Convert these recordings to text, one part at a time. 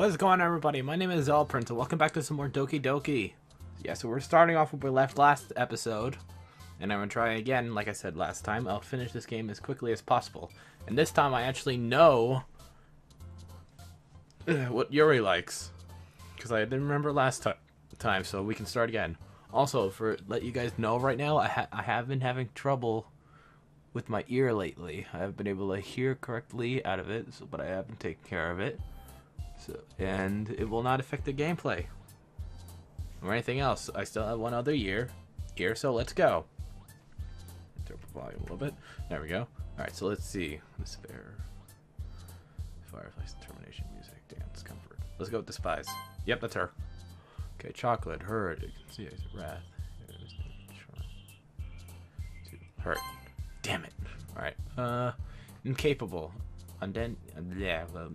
What is going on, everybody? My name is Prince, and welcome back to some more Doki Doki. Yeah, so we're starting off where we left last episode, and I'm going to try again, like I said last time. I'll finish this game as quickly as possible. And this time I actually know what Yuri likes, because I didn't remember last time, so we can start again. Also, let you guys know right now, I have been having trouble with my ear lately. I haven't been able to hear correctly out of it, but I have been taking care of it. And it will not affect the gameplay or anything else. I still have one other ear, so let's go. Turn the volume a little bit. There we go. Alright, so let's see. Despair. Fireplace, termination, music, dance, comfort. Let's go with Despise. Yep, that's her. Okay, chocolate, hurt. You can see it's wrath. Hurt. Damn it. Alright. Incapable. Undent. Yeah, well.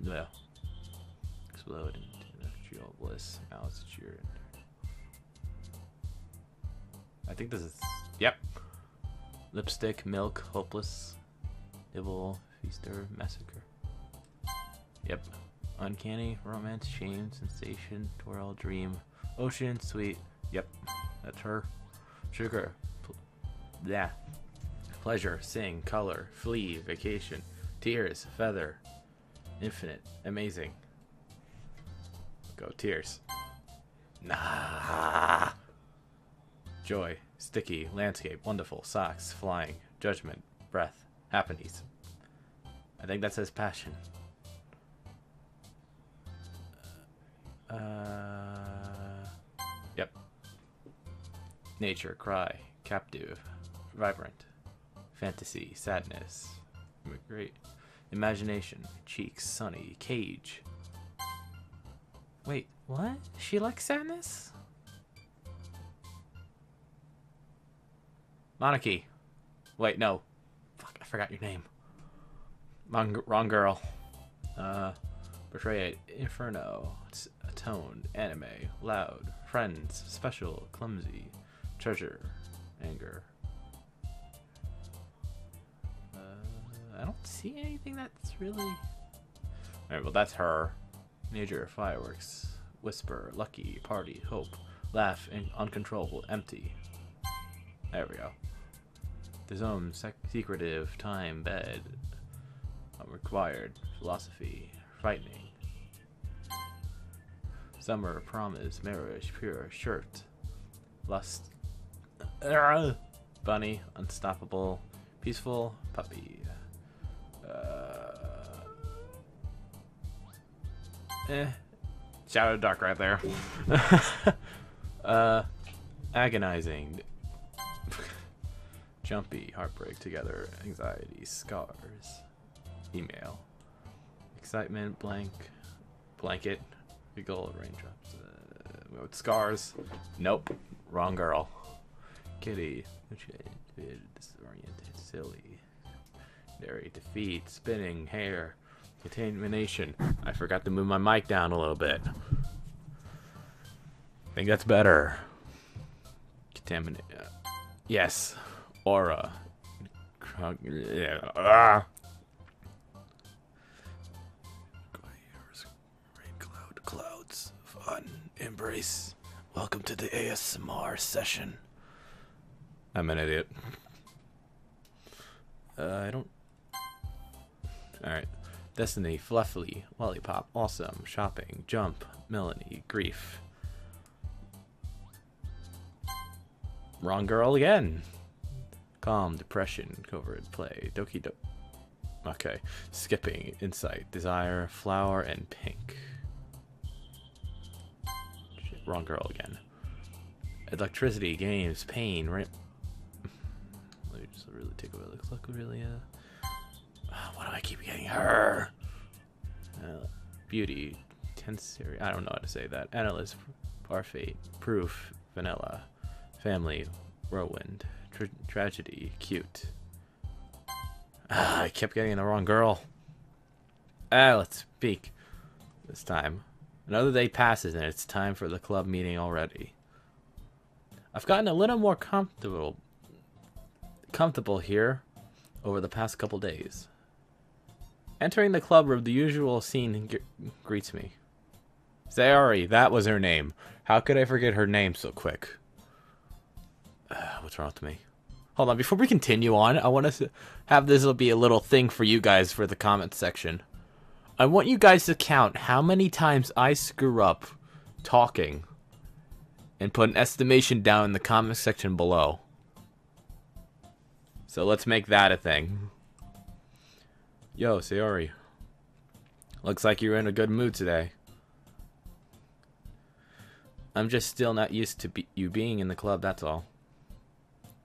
Explode into nuptial bliss. Alice cheer. I think this is. Yep. Lipstick, milk, hopeless, nibble, feaster, massacre. Yep. Uncanny, romance, shame, sensation, twirl, dream, ocean, sweet. Yep. That's her. Sugar. Yeah. Pleasure, sing, color, flee, vacation, tears, feather, infinite, amazing. Go tears. Nah. Joy, sticky, landscape, wonderful, socks, flying, judgment, breath, happiness. I think that says passion. Yep. Nature, cry, captive, vibrant, fantasy, sadness, great, imagination, cheeks, sunny, cage. Wait, what? She likes sadness? Monarchy. Wait, no. Fuck, I forgot your name. Wrong girl. Portray it. Inferno. Atone. Anime. Loud. Friends. Special. Clumsy. Treasure. Anger. I don't see anything that's really... Alright, well that's her. Major, fireworks, whisper, lucky, party, hope, laugh, uncontrollable, empty. There we go. The zone, secretive, time, bed, required, philosophy, frightening. Summer, promise, marriage, pure, shirt, lust, bunny, unstoppable, peaceful, puppy. Shadow Dark right there. Agonizing. Jumpy, heartbreak, together, anxiety, scars. Email. Excitement, blanket, giggle, raindrops. With scars. Nope. Wrong girl. Kitty. Disoriented, silly. Dairy, defeat, spinning, hair. Contamination. I forgot to move my mic down a little bit. I think that's better. Contaminate. Yes. Aura. Rain cloud. Clouds. Fun. Embrace. Welcome to the ASMR session. I'm an idiot. I don't... Alright. Destiny, fluffy, lollipop, awesome, shopping, jump, Melanie, grief. Wrong girl again. Calm, depression, covert play, Doki Doki. Okay, skipping, insight, desire, flower, and pink. Shit, wrong girl again. Electricity, games, pain, Let me just really take a look. Look really, why do I keep getting her? Beauty, tense, I don't know how to say that. Analyst, parfait, proof, vanilla, family, whirlwind, tragedy, cute. I kept getting the wrong girl. Let's speak. This time. Another day passes and it's time for the club meeting already. I've gotten a little more comfortable here over the past couple days. Entering the club room, the usual scene greets me. Sayori, that was her name. How could I forget her name so quick? What's wrong with me? Hold on, before we continue on, I want to have this will be a little thing for you guys for the comment section. I want you guys to count how many times I screw up talking and put an estimation down in the comment section below. So let's make that a thing. Yo, Sayori. Looks like you're in a good mood today. I'm just still not used to you being in the club, that's all.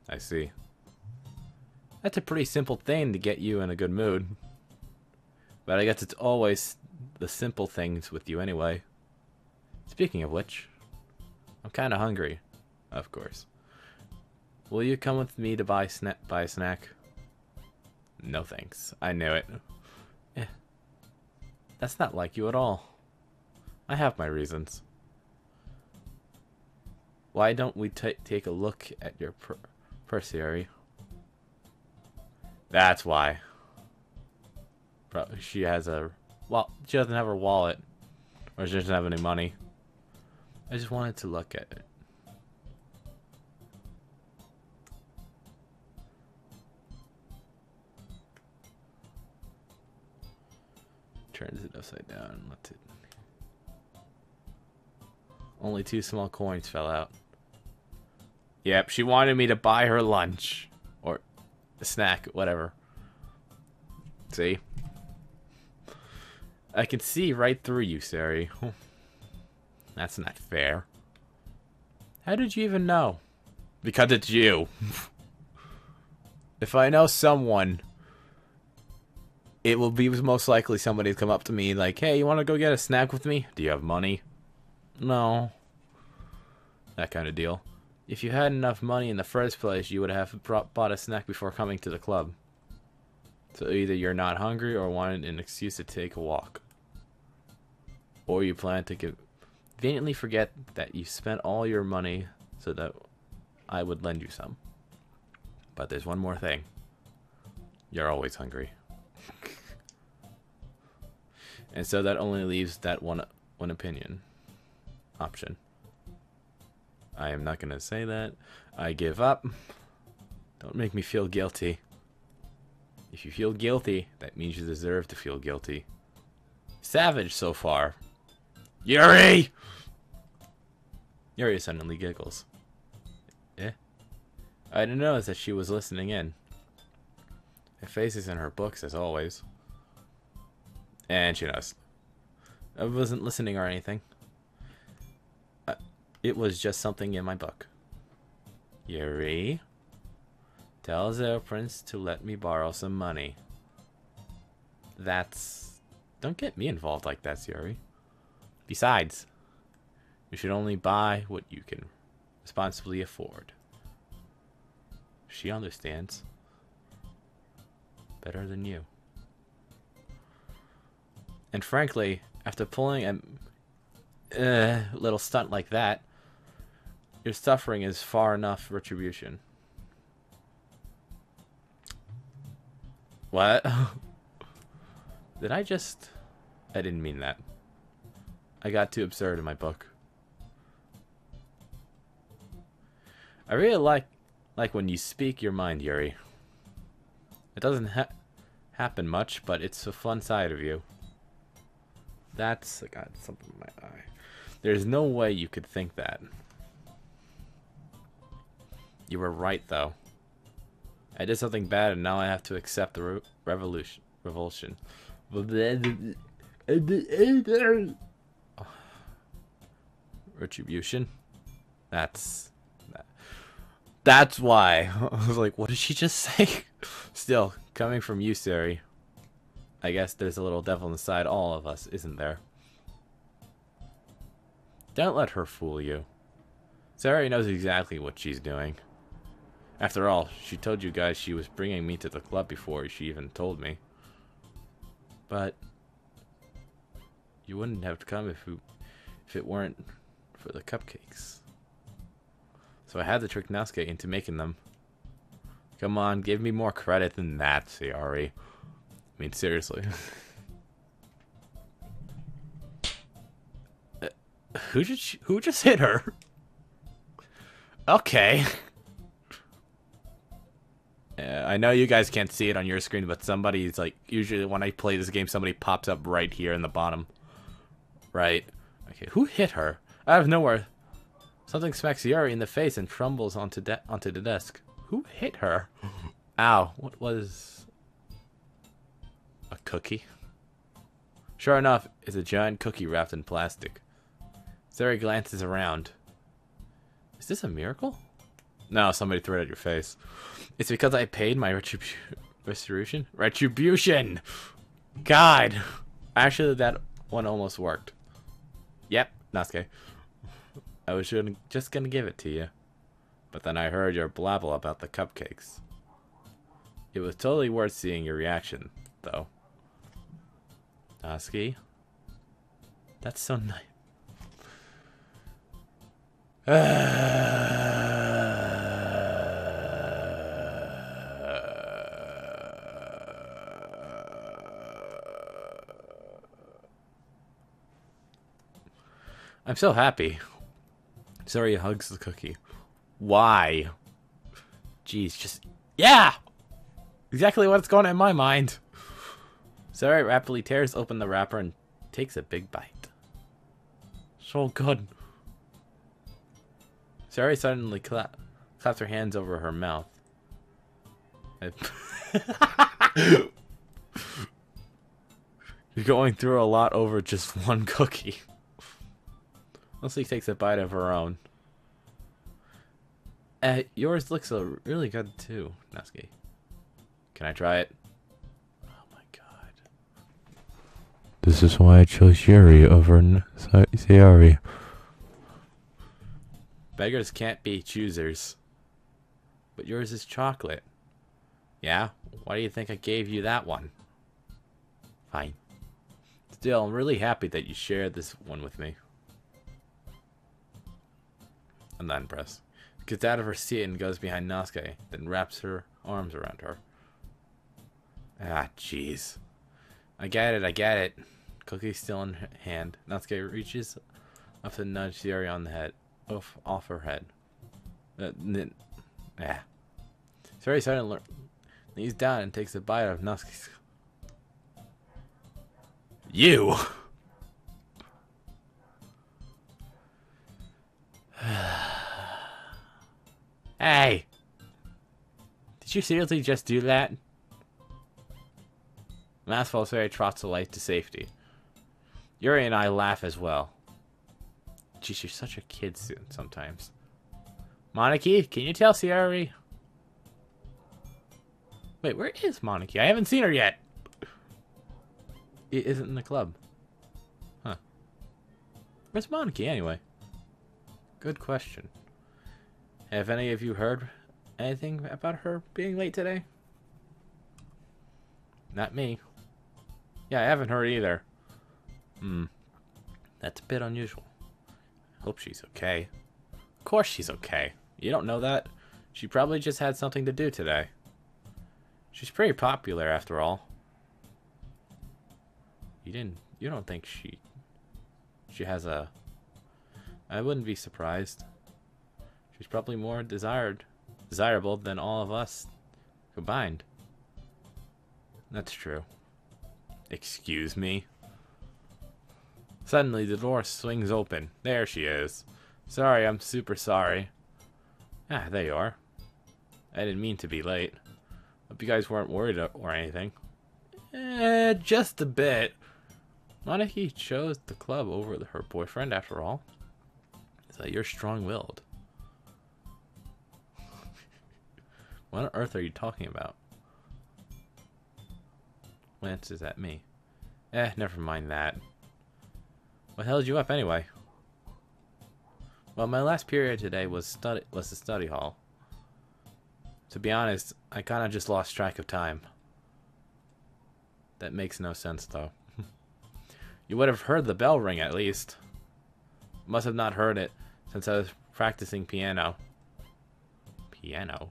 I see. That's a pretty simple thing to get you in a good mood. But I guess it's always the simple things with you anyway. Speaking of which, I'm kind of hungry. Of course. Will you come with me to buy a snack? No thanks. I knew it. Eh. That's not like you at all. I have my reasons. Why don't we take a look at your purse, Yuri? That's why. Probably she has a... Well, she doesn't have her wallet. Or she doesn't have any money. I just wanted to look at it. Turns it upside down and lets it... Only 2 small coins fell out. Yep, she wanted me to buy her lunch. Or a snack, whatever. See? I can see right through you, Sari. That's not fair. How did you even know? Because it's you. If I know someone, it will be most likely somebody to come up to me like, hey, you want to go get a snack with me? Do you have money? No. That kind of deal. If you had enough money in the first place, you would have bought a snack before coming to the club. So either you're not hungry or wanted an excuse to take a walk. Or you plan to conveniently forget that you spent all your money so that I would lend you some. But there's one more thing. You're always hungry. And so that only leaves that one option. I am not going to say that. I give up. Don't make me feel guilty. If you feel guilty, that means you deserve to feel guilty. Savage so far. Yuri! Yuri suddenly giggles. Eh? I didn't notice that she was listening in. Her face is in her books as always. And she knows. I wasn't listening or anything. It was just something in my book. Yuri, tell the prince to let me borrow some money. That's... Don't get me involved like that, Yuri. Besides, you should only buy what you can responsibly afford. She understands. Better than you. And frankly, after pulling a little stunt like that, your suffering is far enough retribution. What? Did I just... I didn't mean that. I got too absurd in my book. I really like when you speak your mind, Yuri. It doesn't happen much, but it's a fun side of you. That's... I got something in my eye. There's no way you could think that. You were right, though. I did something bad, and now I have to accept the revulsion. Retribution? That's why. I was like, what did she just say? Still, coming from you, Sari. I guess there's a little devil inside all of us, isn't there? Don't let her fool you. Sari knows exactly what she's doing. After all, she told you guys she was bringing me to the club before she even told me. But you wouldn't have come if it weren't for the cupcakes. So I had to trick Nasuke into making them. Come on, give me more credit than that, Sayori. I mean, seriously. who just hit her? Okay. I know you guys can't see it on your screen, but somebody's like, usually when I play this game, somebody pops up right here in the bottom. Right. Okay, who hit her? Out of nowhere, something smacks Yuri in the face and crumbles onto the desk. Who hit her? Ow, what was... a cookie? Sure enough, it's a giant cookie wrapped in plastic. Sari glances around. Is this a miracle? No, somebody threw it at your face. It's because I paid my retribution? Retribution! God! Actually, that one almost worked. Yep, Natsuki. I was just gonna give it to you. But then I heard your blabble about the cupcakes. It was totally worth seeing your reaction, though. Natsuki? That's so nice. I'm so happy. Sari hugs the cookie. Why? Jeez, just... yeah! Exactly what's going on in my mind. Sari rapidly tears open the wrapper and takes a big bite. So good. Sari suddenly claps her hands over her mouth. You're going through a lot over just one cookie. Leslie takes a bite of her own. Yours looks really good too, Natsuki. Can I try it? Oh my god. This is why I chose Yuri over Sayori. Beggars can't be choosers. But yours is chocolate. Yeah? Why do you think I gave you that one? Fine. Still, I'm really happy that you shared this one with me. I'm not impressed. Gets out of her seat and goes behind Natsuki, then wraps her arms around her. Ah, jeez. I get it. Cookie still in hand. Natsuki reaches up to nudge Sayori on the head. Off her head. Sayori suddenly knees down and takes a bite of Natsuki's. You! Hey! Did you seriously just do that? Maskful Sari trots the light to safety. Yuri and I laugh as well. Jeez, you're such a kid sometimes. Moniki, can you tell Sayori? Wait, where is Moniki? I haven't seen her yet. It isn't in the club. Huh. Where's Moniki anyway? Good question. Have any of you heard anything about her being late today? Not me. Yeah, I haven't heard either. That's a bit unusual. Hope she's okay. Of course she's okay. You don't know that? She probably just had something to do today. She's pretty popular after all. You don't think she has a... I wouldn't be surprised. She's probably more desirable than all of us combined. That's true. Excuse me? Suddenly, the door swings open. There she is. Sorry, I'm super sorry. Ah, there you are. I didn't mean to be late. Hope you guys weren't worried or anything. Just a bit. Moniki chose the club over her boyfriend after all. So you're strong-willed. What on earth are you talking about? Glances at me. Never mind that. What held you up anyway? Well, my last period today was the study hall. To be honest, I kind of just lost track of time. That makes no sense, though. You would have heard the bell ring, at least. Must have not heard it, since I was practicing piano. Piano?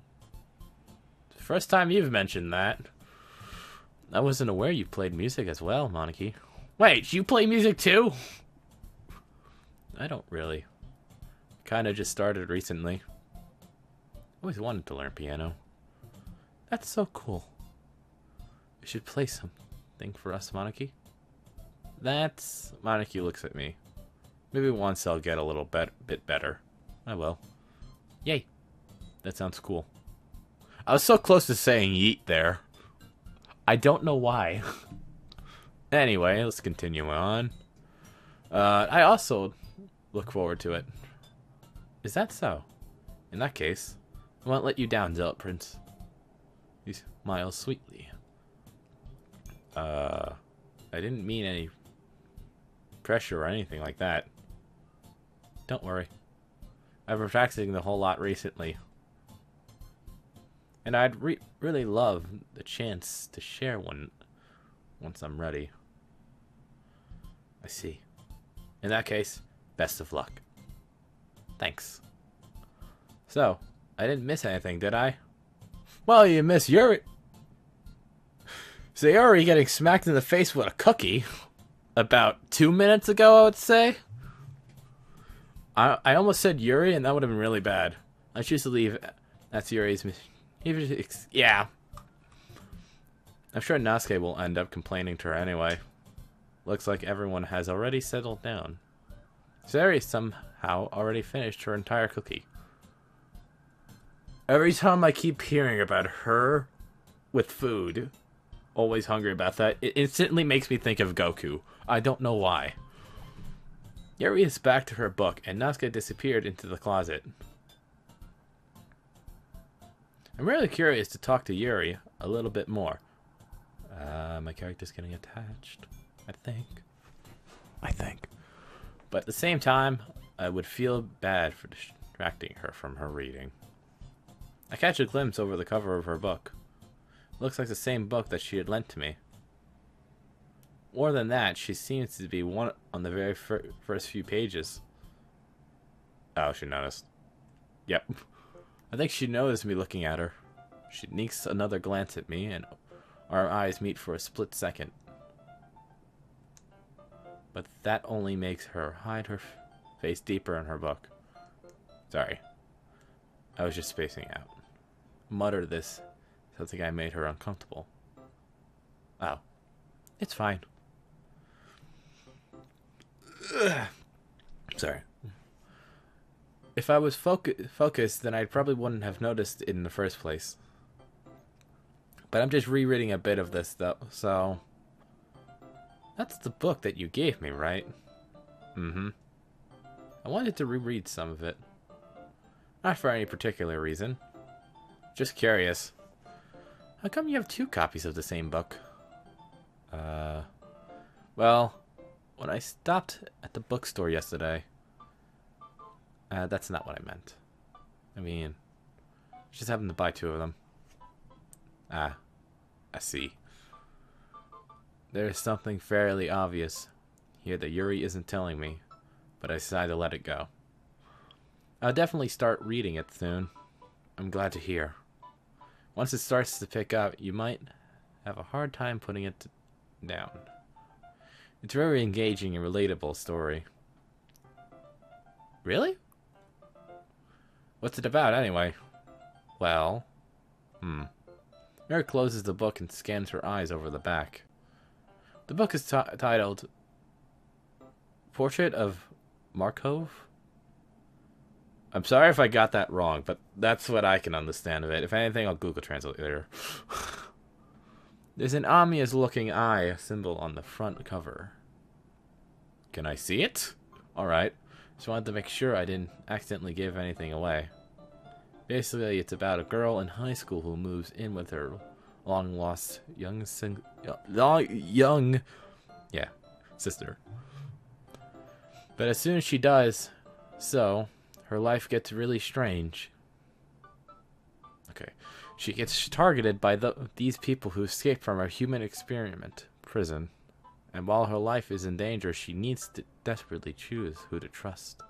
First time you've mentioned that. I wasn't aware you played music as well, Moniki. Wait, you play music too? I don't really. Kind of just started recently. Always wanted to learn piano. That's so cool. We should play something for us, Monarchy. Monarchy looks at me. Maybe once I'll get a little bit better. I will. Yay. That sounds cool. I was so close to saying yeet there. I don't know why. Anyway, let's continue on. I also look forward to it. Is that so? In that case, I won't let you down, Zealot Prince. He smiles sweetly. I didn't mean any pressure or anything like that. Don't worry. I've been practicing the whole lot recently. And I'd really love the chance to share one once I'm ready. I see. In that case, best of luck. Thanks. So, I didn't miss anything, did I? Well, you missed Yuri. So Yuri getting smacked in the face with a cookie about 2 minutes ago, I would say. I almost said Yuri, and that would have been really bad. I choose to leave. That's Yuri's. Yeah. I'm sure Nasuke will end up complaining to her anyway. Looks like everyone has already settled down. Sayori somehow already finished her entire cookie. Every time I keep hearing about her with food, always hungry about that, it instantly makes me think of Goku. I don't know why. Yuri is back to her book, and Nasuke disappeared into the closet. I'm really curious to talk to Yuri a little bit more. My character's getting attached, I think. But at the same time, I would feel bad for distracting her from her reading. I catch a glimpse over the cover of her book. It looks like the same book that she had lent to me. More than that, she seems to be one on the very first few pages. Oh, she noticed. Yep. I think she noticed me looking at her. She sneaks another glance at me, and our eyes meet for a split second. But that only makes her hide her face deeper in her book. Sorry. I was just spacing out. Mutter this. Sounds like I made her uncomfortable. Oh. It's fine. Ugh. Sorry. If I was focused, then I probably wouldn't have noticed it in the first place. But I'm just rereading a bit of this, though, so... That's the book that you gave me, right? Mm-hmm. I wanted to reread some of it. Not for any particular reason. Just curious. How come you have 2 copies of the same book? Well, when I stopped at the bookstore yesterday... that's not what I meant. I mean, just happened to buy 2 of them. Ah, I see. There's something fairly obvious here that Yuri isn't telling me, but I decided to let it go. I'll definitely start reading it soon. I'm glad to hear. Once it starts to pick up, you might have a hard time putting it down. It's a very engaging and relatable story. Really? What's it about, anyway? Well... Mary closes the book and scans her eyes over the back. The book is titled... Portrait of Markov? I'm sorry if I got that wrong, but that's what I can understand of it. If anything, I'll Google Translate later. There's an ominous-looking eye symbol on the front cover. Can I see it? Alright. Just wanted to make sure I didn't accidentally give anything away. Basically, it's about a girl in high school who moves in with her long-lost sister. But as soon as she does so, her life gets really strange. Okay. She gets targeted by these people who escaped from a human experiment prison. And while her life is in danger, she needs to desperately choose who to trust.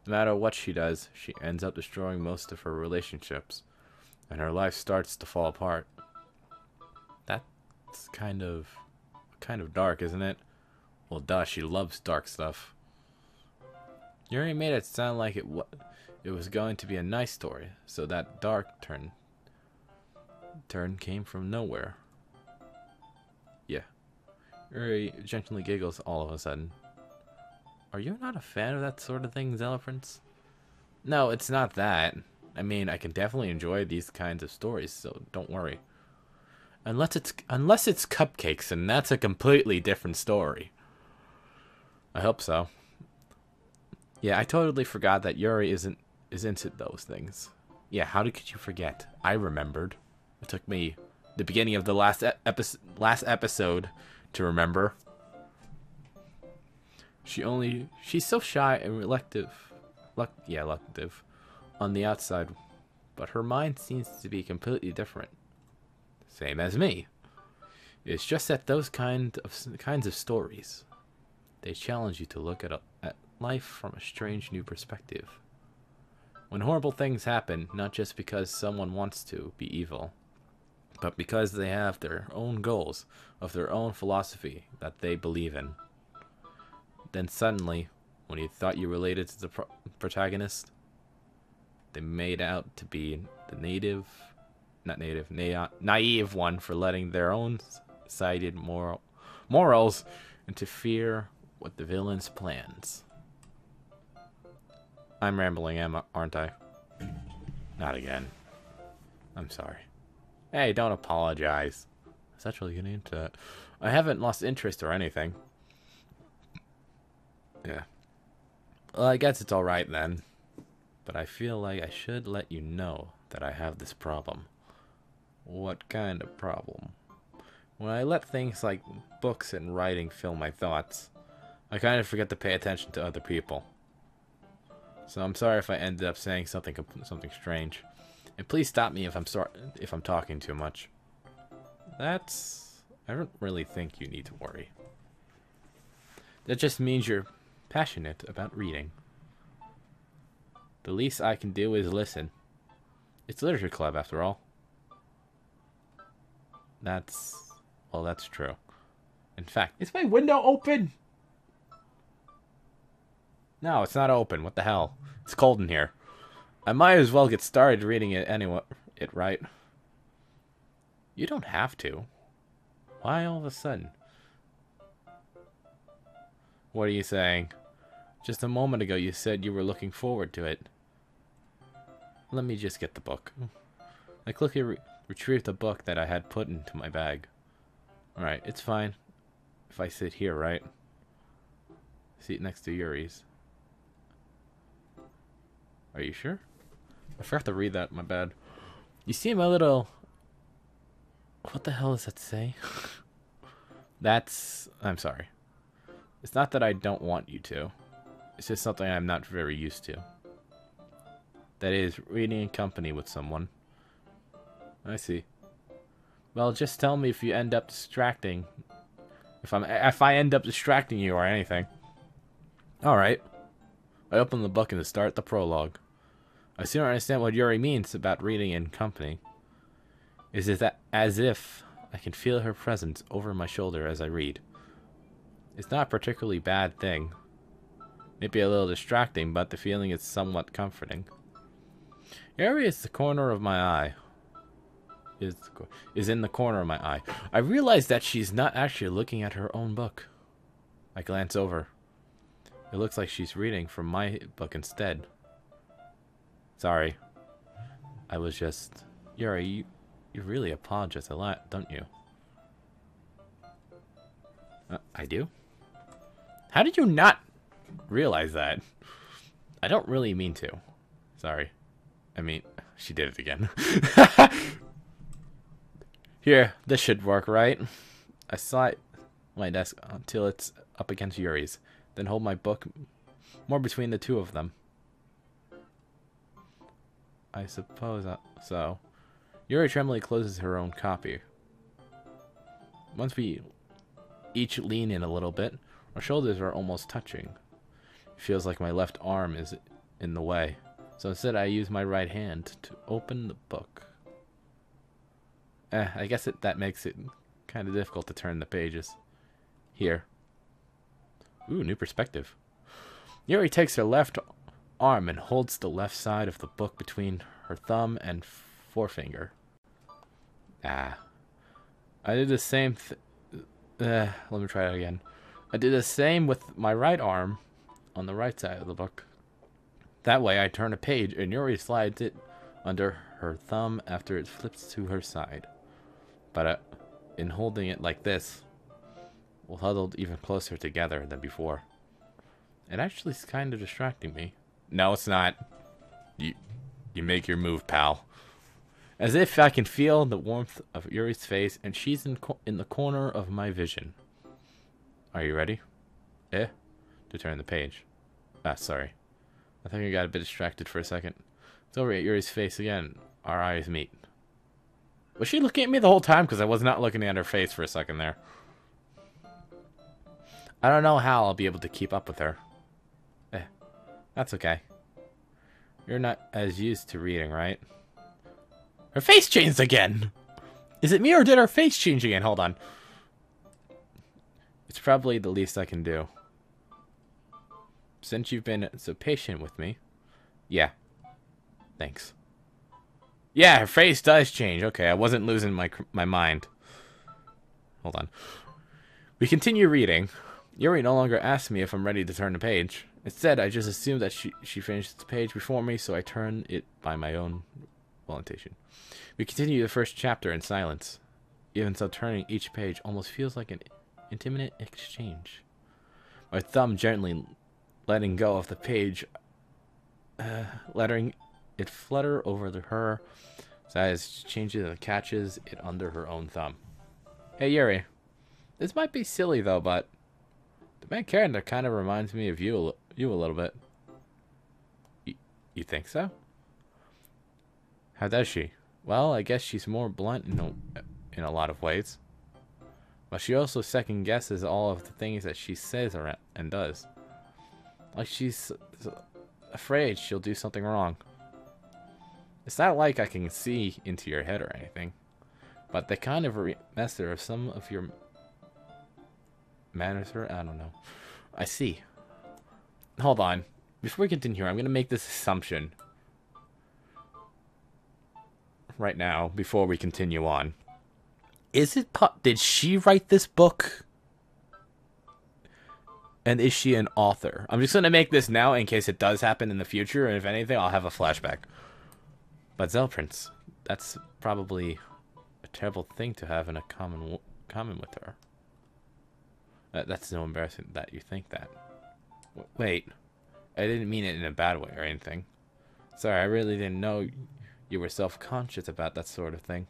No matter what she does, she ends up destroying most of her relationships, and her life starts to fall apart. That's kind of dark, isn't it? Well, duh, she loves dark stuff. Yuri made it sound like it was going to be a nice story, so that dark turn came from nowhere. Yeah. Yuri gently giggles all of a sudden. Are you not a fan of that sort of thing, Zelaprince? No, it's not that. I mean, I can definitely enjoy these kinds of stories, so don't worry. Unless it's cupcakes, and that's a completely different story. I hope so. Yeah, I totally forgot that Yuri is into those things. Yeah, how could you forget? I remembered. It took me the beginning of the last episode to remember. She's so shy and reluctant on the outside, but her mind seems to be completely different. Same as me. It's just that those kinds of stories, they challenge you to look at life from a strange new perspective. When horrible things happen, not just because someone wants to be evil, but because they have their own goals of their own philosophy that they believe in. Then suddenly, when you thought you related to the protagonist, they made out to be the naive one for letting their own sided morals interfere with the villain's plans. I'm rambling, aren't I? Not again. I'm sorry. Hey, don't apologize. I was actually getting into it. I haven't lost interest or anything. Yeah. Well, I guess it's alright then. But I feel like I should let you know that I have this problem. What kind of problem? When I let things like books and writing fill my thoughts, I kind of forget to pay attention to other people. So I'm sorry if I ended up saying something strange. And please stop me if I'm talking too much. I don't really think you need to worry. That just means you're passionate about reading. The least I can do is listen. It's literature club after all. That's true. In fact, is my window open? No, it's not open. What the hell? It's cold in here. I might as well get started reading it anyway. Right? You don't have to. Why all of a sudden? What are you saying? Just a moment ago you said you were looking forward to it. Let me just get the book. I quickly retrieved the book that I had put into my bag. Alright, it's fine. If I sit here, right? Seat next to Yuri's. Are you sure? I forgot to read that, my bad. You seem a little... What the hell does that say? I'm sorry. It's not that I don't want you to. It's just something I'm not very used to. That is, reading in company with someone. I see. Well, just tell me if you end up distracting. If I end up distracting you or anything. Alright. I open the book and to start the prologue. I still don't understand what Yuri means about reading in company. Is it that as if I can feel her presence over my shoulder as I read? It's not a particularly bad thing. Maybe a little distracting, but the feeling is somewhat comforting. Yuri is the corner of my eye. Is in the corner of my eye. I realize that she's not actually looking at her own book. I glance over. It looks like she's reading from my book instead. Sorry. I was just... Yuri, you really apologize a lot, don't you? I do? How did you not realize that? I don't really mean to. Sorry. I mean, she did it again. Here, this should work, right? I slide my desk until it's up against Yuri's, then hold my book more between the two of them. I suppose so. Yuri tremblingly closes her own copy. Once we each lean in a little bit, our shoulders are almost touching. It feels like my left arm is in the way, so instead I use my right hand to open the book. I guess that makes it kind of difficult to turn the pages. Here. Ooh, new perspective. Yuri takes her left arm and holds the left side of the book between her thumb and forefinger. Ah. I did the same let me try it again. I did the same with my right arm on the right side of the book. That way I turn a page and Yuri slides it under her thumb after it flips to her side. But in holding it like this, we're huddled even closer together than before. It actually is kind of distracting me. No, it's not. You make your move, pal. As if I can feel the warmth of Yuri's face, and she's in the corner of my vision. Are you ready? To turn the page. Ah, sorry. I think I got a bit distracted for a second. It's over at Yuri's face again. Our eyes meet. Was she looking at me the whole time? Because I was not looking at her face for a second there. I don't know how I'll be able to keep up with her. That's okay. You're not as used to reading, right? Her face changed again! Is it me or did her face change again? Hold on. It's probably the least I can do. Since you've been so patient with me. Yeah. Thanks. Yeah, her face does change. Okay, I wasn't losing my mind. Hold on. We continue reading. Yuri no longer asks me if I'm ready to turn the page. Instead, I just assume that she finished the page before me, so I turn it by my own voluntation. We continue the first chapter in silence. Even so, turning each page almost feels like an intimate exchange. My thumb gently letting go of the page, letting it flutter over her, as it changes and catches it under her own thumb. Hey, Yuri. This might be silly, though, but the main character kind of reminds me of you a little bit. You think so? How does she? Well, I guess she's more blunt in a lot of ways. But she also second guesses all of the things that she says and does. Like she's afraid she'll do something wrong. It's not like I can see into your head or anything. But they kind of reminisce of some of your manners, or I don't know. I see. Hold on. Before we continue, I'm going to make this assumption right now before we continue on. Did she write this book? And is she an author? I'm just going to make this now in case it does happen in the future, and if anything, I'll have a flashback. But Zelprince, that's probably a terrible thing to have in a common with her. That's so embarrassing that you think that. Wait, I didn't mean it in a bad way or anything. Sorry, I really didn't know you were self-conscious about that sort of thing.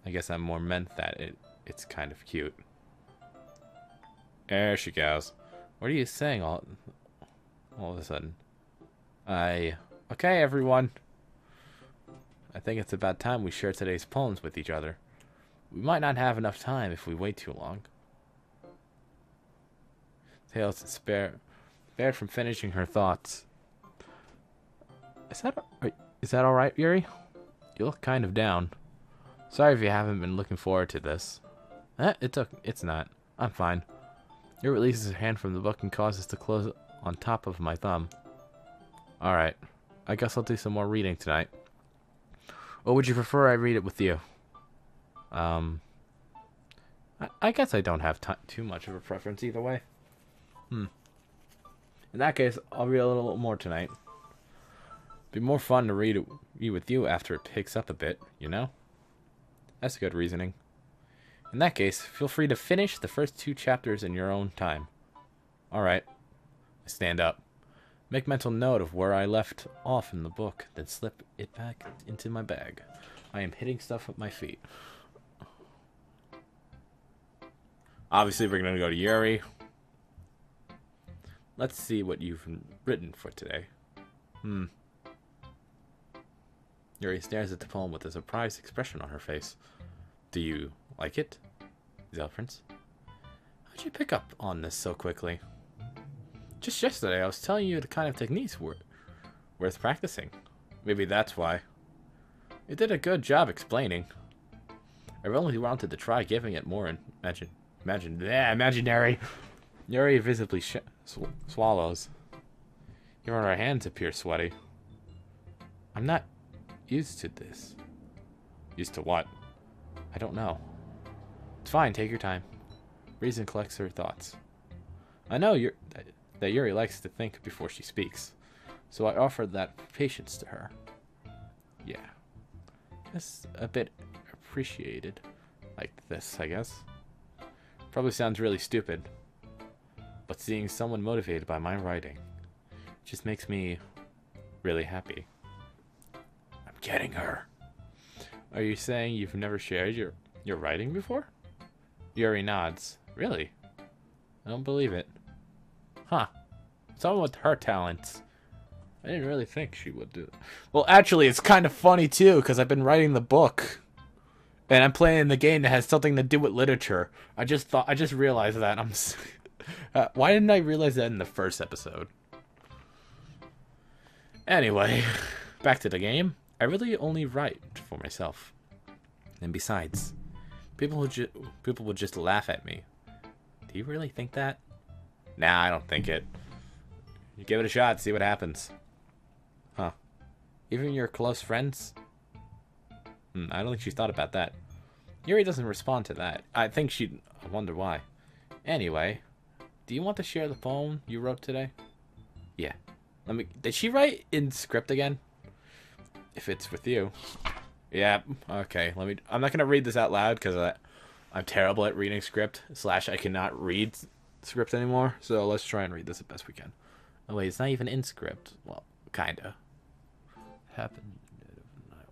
I guess I more meant that it's kind of cute. There she goes. What are you saying all of a sudden? Okay, everyone. I think it's about time we share today's poems with each other. We might not have enough time if we wait too long. Tails spared from finishing her thoughts. Is that all right, Yuri? You look kind of down. Sorry if you haven't been looking forward to this. It's not. I'm fine. Yuri releases her hand from the book and causes to close on top of my thumb. Alright. I guess I'll do some more reading tonight. Or would you prefer I read it with you? I guess I don't have too much of a preference either way. In that case, I'll read a little more tonight. Be more fun to read with you after it picks up a bit, you know? That's good reasoning. In that case, feel free to finish the first 2 chapters in your own time. Alright. I stand up. Make mental note of where I left off in the book, then slip it back into my bag. I am hitting stuff with my feet. Obviously, we're going to go to Yuri. Let's see what you've written for today. Yuri stares at the poem with a surprised expression on her face. Do you like it, Zelprince? How'd you pick up on this so quickly? Just yesterday, I was telling you the kind of techniques worth practicing. Maybe that's why. You did a good job explaining. I only wanted to try giving it more imaginary. Yuri visibly swallows. Even our hands appear sweaty. I'm not used to this. Used to what? I don't know. It's fine, take your time. Reason collects her thoughts. I know that Yuri likes to think before she speaks, so I offered that patience to her. Yeah. Just a bit appreciated like this, I guess. Probably sounds really stupid, but seeing someone motivated by my writing just makes me really happy. I'm getting her. Are you saying you've never shared your writing before? Yuri nods. Really? I don't believe it. Huh. Someone with her talents. I didn't really think she would do it. Well, actually, it's kind of funny, too, because I've been writing the book. And I'm playing the game that has something to do with literature. I just realized that. Why didn't I realize that in the first episode? Anyway, back to the game. I really only write for myself. And besides, people would just laugh at me. Do you really think that? Nah, I don't think it. You give it a shot, see what happens. Huh. Even your close friends? I don't think she's thought about that. Yuri doesn't respond to that. I wonder why. Anyway, do you want to share the poem you wrote today? Yeah. Did she write in script again? If it's with you. Yeah, okay. I'm not going to read this out loud because I'm terrible at reading script. / I cannot read script anymore. So let's try and read this the best we can. Oh wait, it's not even in script. Well, kinda. Happened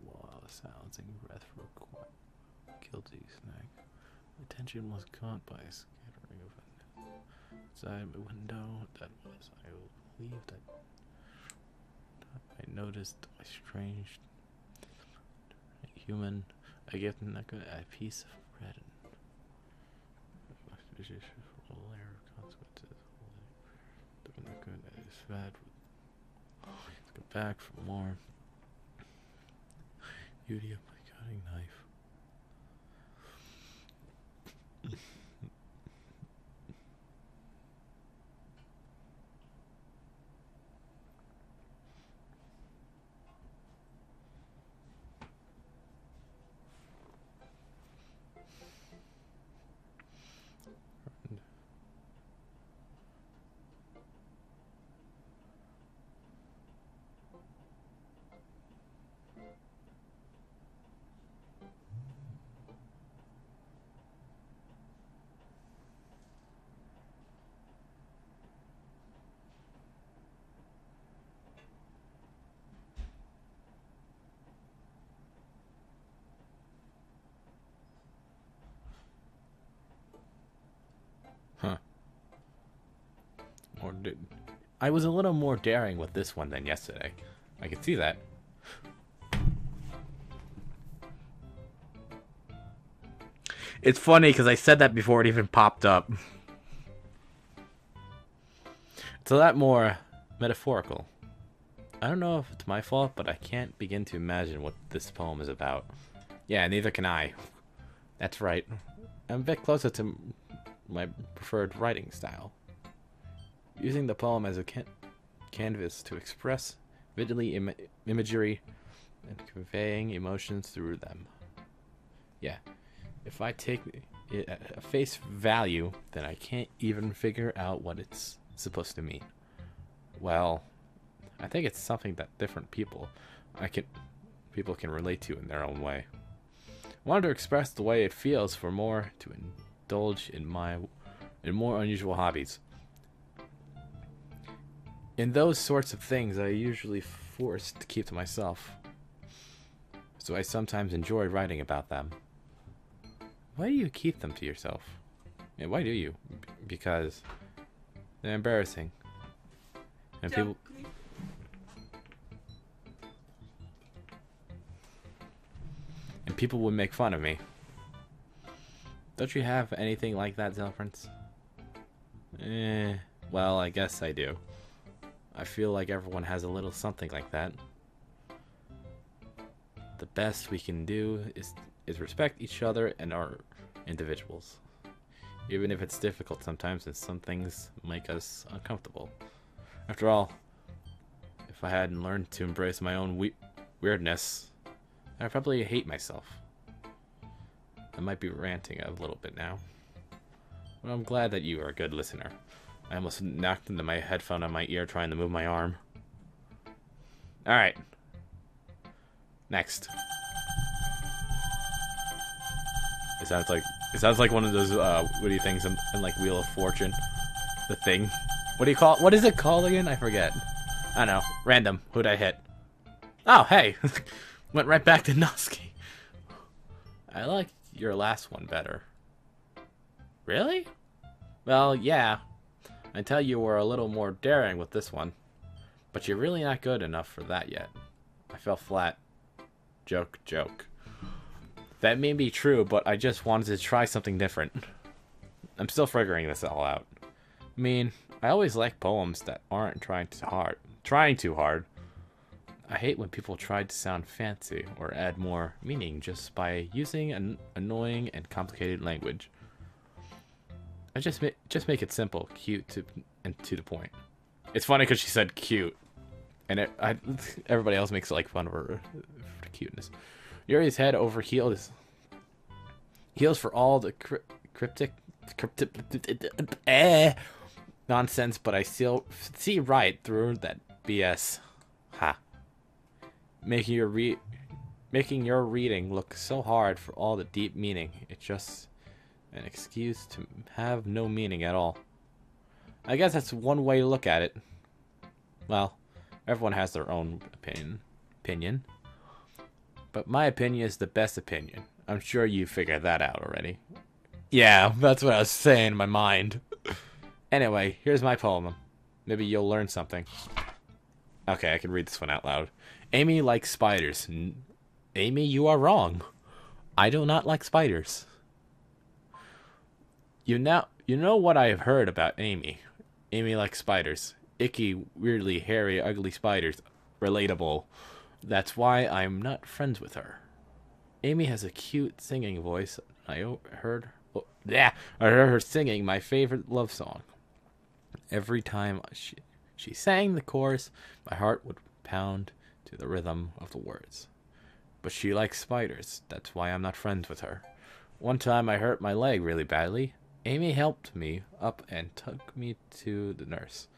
while the silencing breath for a guilty snack. Attention was caught by a scattering of outside my window. That was, I believe that I noticed a strange human. I gave them a piece of bread and consequences. It's bad. Let's go back for more. Beauty of my cutting knife. Huh. I was a little more daring with this one than yesterday. I could see that. It's funny because I said that before it even popped up. It's a lot more metaphorical. I don't know if it's my fault, but I can't begin to imagine what this poem is about. Yeah, neither can I. That's right. I'm a bit closer to my preferred writing style. Using the poem as a canvas to express vividly imagery and conveying emotions through them. Yeah, if I take it at face value, then I can't even figure out what it's supposed to mean. Well, I think it's something that different people can relate to in their own way. I wanted to express the way it feels for more to indulge in more unusual hobbies. In those sorts of things, I usually forced to keep to myself. So I sometimes enjoy writing about them. Why do you keep them to yourself? Yeah, why do you? Because they're embarrassing. And people would make fun of me. Don't you have anything like that, Zelprince? Well, I guess I do. I feel like everyone has a little something like that. The best we can do is respect each other and our individuals. even if it's difficult sometimes, and some things make us uncomfortable. After all, if I hadn't learned to embrace my own weirdness, I'd probably hate myself. I might be ranting a little bit now, but I'm glad that you are a good listener. I almost knocked into my headphone on my ear trying to move my arm. Alright. Next. It sounds like one of those witty things in like Wheel of Fortune. The thing. What do you call it? What is it called again? I forget. I don't know. Random. Who'd I hit? Oh, hey. Went right back to Noski. I like your last one better. Really? Well, yeah. Until you were a little more daring with this one. But you're really not good enough for that yet. I fell flat. Joke, joke. That may be true, but I just wanted to try something different. I'm still figuring this all out. I mean, I always like poems that aren't trying too hard. I hate when people try to sound fancy or add more meaning just by using an annoying and complicated language. I just make it simple, cute, and to the point. It's funny because she said cute, and everybody else makes like fun of her cuteness. Yuri's head over heels for all the cryptic nonsense, but I still see right through that BS. Ha. Making your reading look so hard for all the deep meaning. It's just an excuse to have no meaning at all. I guess that's one way to look at it. Well, everyone has their own opinion. But my opinion is the best opinion. I'm sure you figured that out already. Yeah, that's what I was saying in my mind. Anyway, here's my poem. Maybe you'll learn something. Okay, I can read this one out loud. Amy likes spiders. Amy, you are wrong. I do not like spiders. You know what I have heard about Amy. Amy likes spiders. Icky, weirdly hairy, ugly spiders. Relatable. That's why I'm not friends with her. Amy has a cute singing voice. I heard her singing my favorite love song. Every time she sang the chorus, my heart would pound to the rhythm of the words. But she likes spiders. That's why I'm not friends with her. One time I hurt my leg really badly. Amy helped me up and took me to the nurse.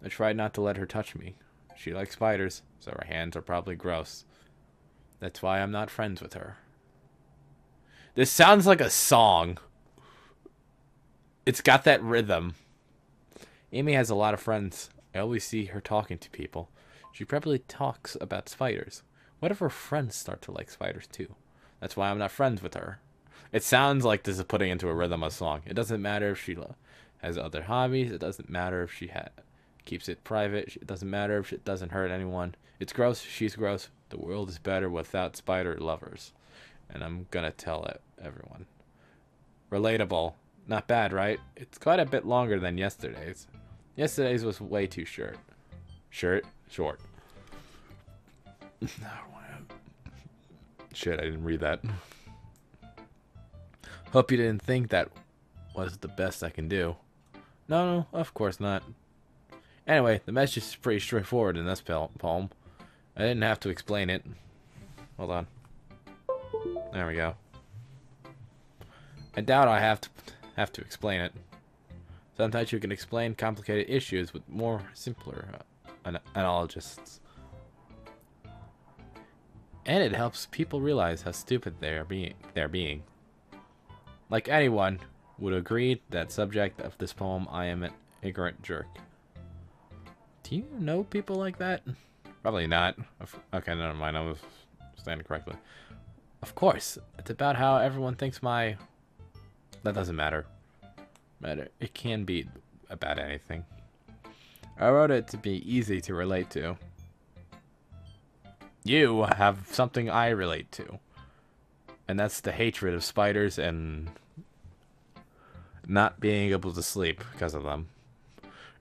I tried not to let her touch me. She likes spiders, so her hands are probably gross. That's why I'm not friends with her. This sounds like a song. It's got that rhythm. Amy has a lot of friends. I always see her talking to people. She probably talks about spiders. What if her friends start to like spiders too? That's why I'm not friends with her. It sounds like this is putting into a rhythm a song. It doesn't matter if she has other hobbies. It doesn't matter if she keeps it private. It doesn't matter if it doesn't hurt anyone. It's gross. She's gross. The world is better without spider lovers. And I'm gonna tell everyone. Relatable. Not bad, right? It's quite a bit longer than yesterday's. Yesterday's was way too short. Short? Shit, I didn't read that. Hope you didn't think that was the best I can do. No, of course not. Anyway, the message is pretty straightforward in this poem. I didn't have to explain it. Hold on. There we go. I doubt I have to explain it. Sometimes you can explain complicated issues with more simpler analogists. And it helps people realize how stupid they're being. Like anyone would agree that subject of this poem, I am an ignorant jerk. Do you know people like that? Probably not. Okay, never mind. I was standing correctly. Of course, it's about how everyone thinks that doesn't matter. It can be about anything. I wrote it to be easy to relate to. You have something I relate to. And that's the hatred of spiders and not being able to sleep because of them.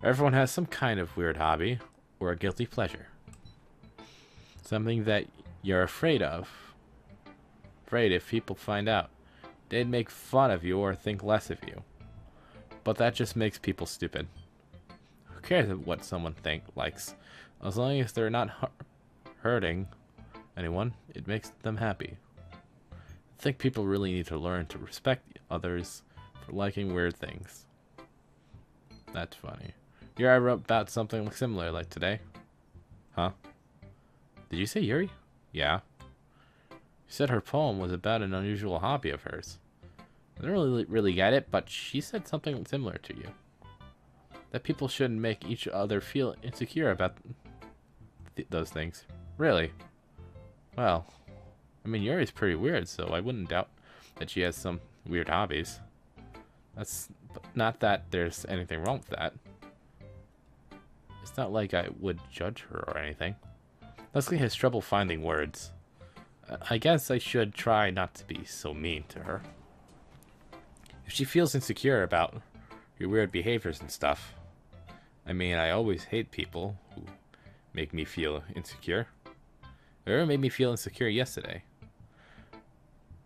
Everyone has some kind of weird hobby or a guilty pleasure. Something that you're afraid of. Afraid if people find out, they'd make fun of you or think less of you. But that just makes people stupid. Who cares what someone likes? As long as they're not hurting anyone, it makes them happy. I think people really need to learn to respect others for liking weird things. That's funny. Here I wrote about something similar like today. Huh? Did you say Yuri? Yeah. She said her poem was about an unusual hobby of hers. I don't really get it, but she said something similar to you. That people shouldn't make each other feel insecure about those things. Really? Well, I mean, Yuri's pretty weird, so I wouldn't doubt that she has some weird hobbies. That's not that there's anything wrong with that. It's not like I would judge her or anything. Leslie has trouble finding words. I guess I should try not to be so mean to her. If she feels insecure about your weird behaviors and stuff, I mean, I always hate people who make me feel insecure. It made me feel insecure yesterday.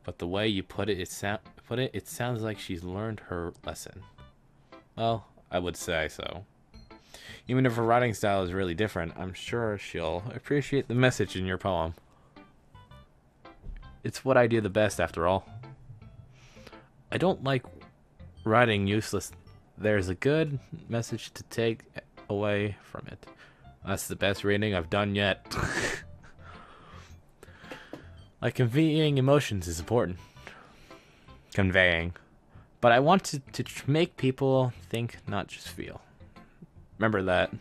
But the way you put it, it sounds like she's learned her lesson. Well, I would say so. Even if her writing style is really different, I'm sure she'll appreciate the message in your poem. It's what I do the best, after all. I don't like writing useless. There's a good message to take away from it. That's the best reading I've done yet. Like, conveying emotions is important. Conveying. But I want to make people think, not just feel. Remember that. I'm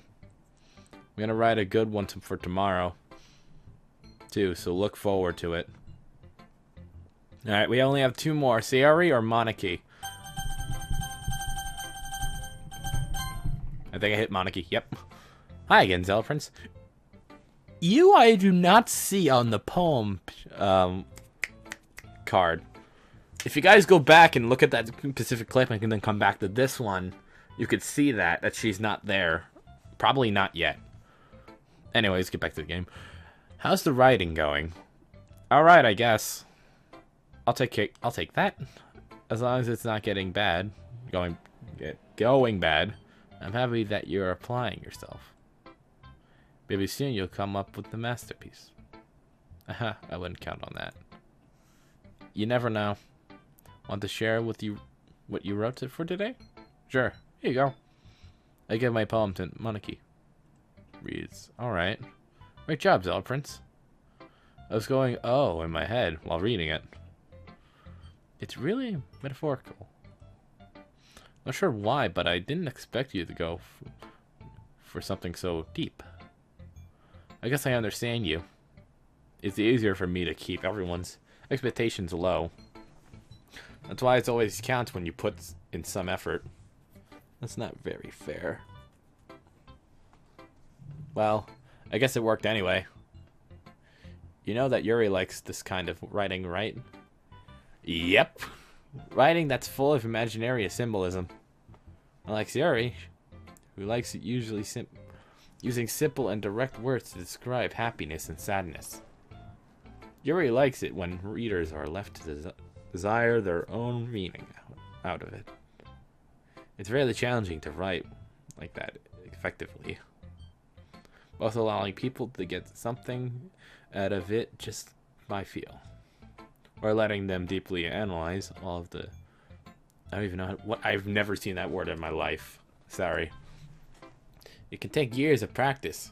going to write a good one for tomorrow, too, so look forward to it. Alright, we only have 2 more. Sayori or Monarchy? I think I hit Monarchy. Yep. Hi again, Zelda You I do not see on the poem card. If you guys go back and look at that specific clip and then come back to this one, you could see that she's not there. Probably not yet. Anyways, get back to the game. How's the writing going? Alright, I guess. I'll take that. As long as it's not getting bad. Going bad. I'm happy that you're applying yourself. Maybe soon you'll come up with the masterpiece. Aha, I wouldn't count on that. You never know. Want to share with you what you wrote for today? Sure. Here you go. I give my poem to Monarchy. Reads. Alright. Great job, Zelda Prince. I was going, oh, in my head while reading it. It's really metaphorical. Not sure why, but I didn't expect you to go for something so deep. I guess I understand you. It's easier for me to keep everyone's expectations low. That's why it always counts when you put in some effort. That's not very fair. Well, I guess it worked anyway. You know that Yuri likes this kind of writing, right? Yep. Writing that's full of imaginary symbolism. Unlike Yuri, who likes usually using simple and direct words to describe happiness and sadness. Yuri likes it when readers are left to desire their own meaning out of it. It's really challenging to write like that effectively, both allowing people to get something out of it just by feel, or letting them deeply analyze all of the... I don't even know what... I've never seen that word in my life. Sorry. It can take years of practice,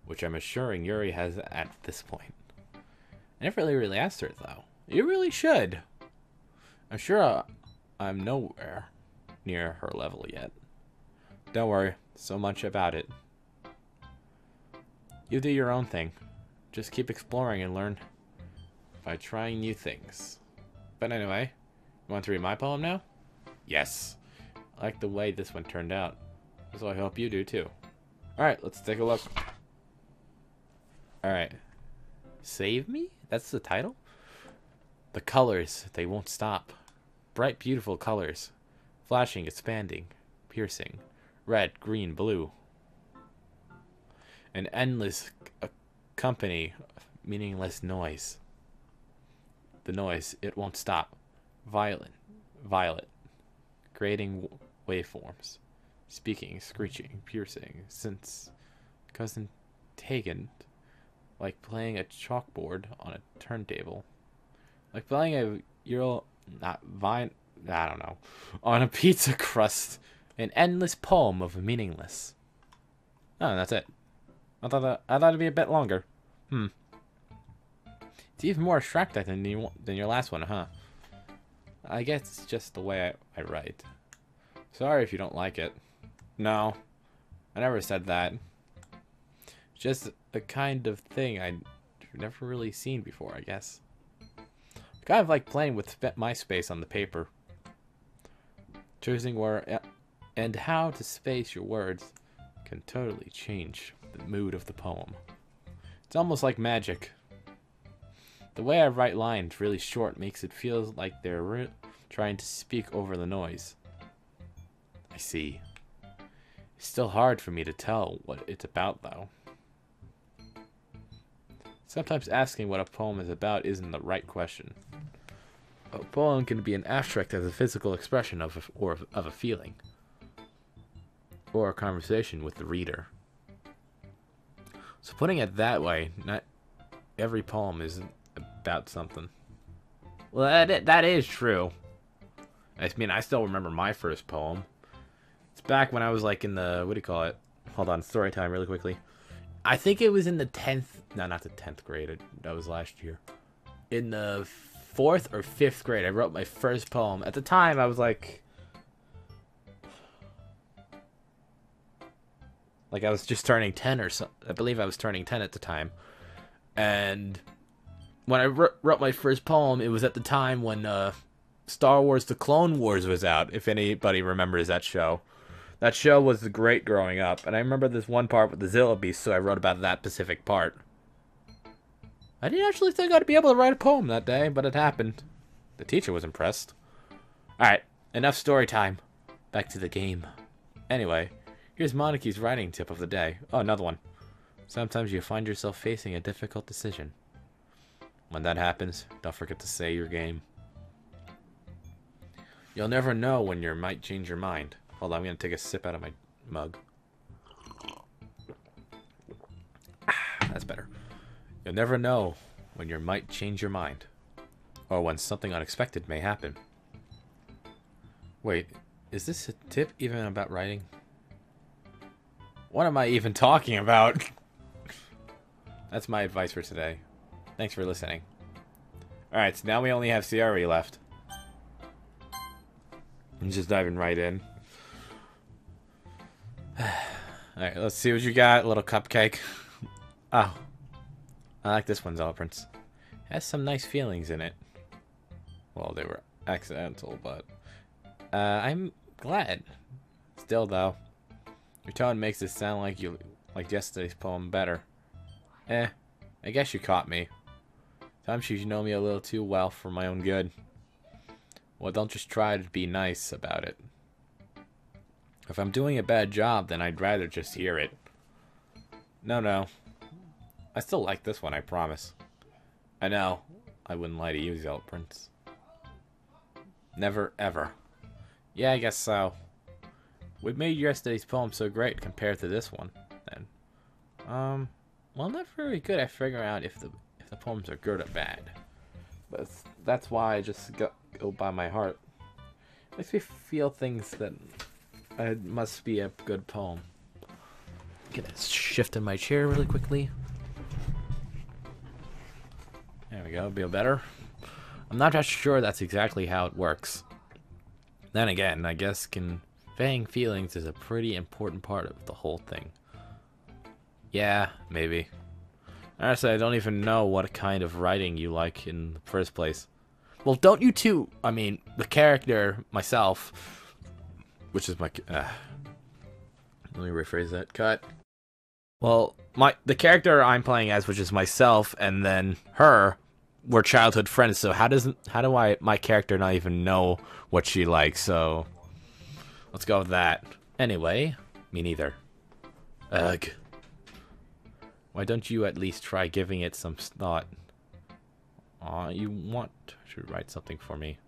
which I'm assuring Yuri has at this point. I never really asked her, though. You really should. I'm sure I'm nowhere near her level yet. Don't worry so much about it. You do your own thing. Just keep exploring and learn by trying new things. But anyway, you want to read my poem now? Yes. I like the way this one turned out, so I hope you do too. Alright, let's take a look. Alright. Save Me? That's the title? The colors, they won't stop. Bright, beautiful colors. Flashing, expanding, piercing. Red, green, blue. An endless company of meaningless noise. The noise, it won't stop. Violet. Creating waveforms. Speaking, screeching, piercing, since cousin Tagan, like playing a chalkboard on a turntable. Like playing a I don't know, on a pizza crust. An endless poem of meaningless. Oh, that's it. I thought it'd be a bit longer. It's even more abstract than your last one, huh? I guess it's just the way I write. Sorry if you don't like it. No, I never said that. Just a kind of thing I've never really seen before, I guess. Kind of like playing with my space on the paper. Choosing where and how to space your words can totally change the mood of the poem. It's almost like magic. The way I write lines really short makes it feel like they're trying to speak over the noise. I see. It's still hard for me to tell what it's about, though. Sometimes asking what a poem is about isn't the right question. A poem can be an abstract as a physical expression of a feeling, or a conversation with the reader. So putting it that way, not every poem is about something. Well, that is true. I mean, I still remember my first poem. It's back when I was like in the, what do you call it? Hold on, story time really quickly. I think it was in the 10th, no, not the 10th grade. That was last year. In the 4th or 5th grade, I wrote my first poem. At the time, I was like I was just turning 10 or so. I believe I was turning 10 at the time. And when I wrote my first poem, it was at the time when Star Wars The Clone Wars was out, if anybody remembers that show. That show was great growing up, and I remember this one part with the Zilla Beast, so I wrote about that specific part. I didn't actually think I'd be able to write a poem that day, but it happened. The teacher was impressed. Alright, enough story time. Back to the game. Anyway, here's Moniki's writing tip of the day. Oh, another one. Sometimes you find yourself facing a difficult decision. When that happens, don't forget to say your game. You'll never know when you might change your mind. Hold on, I'm going to take a sip out of my mug. That's better. You'll never know when you might change your mind. Or when something unexpected may happen. Wait, is this a tip even about writing? What am I even talking about? That's my advice for today. Thanks for listening. Alright, so now we only have YURI left. I'm just diving right in. Alright, let's see what you got, little cupcake. Oh. I like this one's Prince. It has some nice feelings in it. Well, they were accidental, but... I'm glad. Still, though. Your tone makes it sound like you liked yesterday's poem better. I guess you caught me. Sometimes you know me a little too well for my own good. Well, don't just try to be nice about it. If I'm doing a bad job, then I'd rather just hear it. No. I still like this one, I promise. I know. I wouldn't lie to you, Zealot Prince. Never, ever. Yeah, I guess so. What made yesterday's poem so great compared to this one, then? Well, not very good at figuring out if the poems are good or bad. But that's why I just go by my heart. Makes me feel things that it must be a good poem. Gonna shift in my chair really quickly. There we go, feel better. I'm not just sure that's exactly how it works. Then again, I guess conveying feelings is a pretty important part of the whole thing. Yeah, maybe. Honestly, I don't even know what kind of writing you like in the first place. Well, don't you too? I mean, the character, myself, which is my... let me rephrase that. Cut. Well, the character I'm playing as, which is myself, and then her, we're childhood friends. So how do my character not even know what she likes? So let's go with that. Anyway, me neither. Ugh. Why don't you at least try giving it some thought? Aw, you want to write something for me.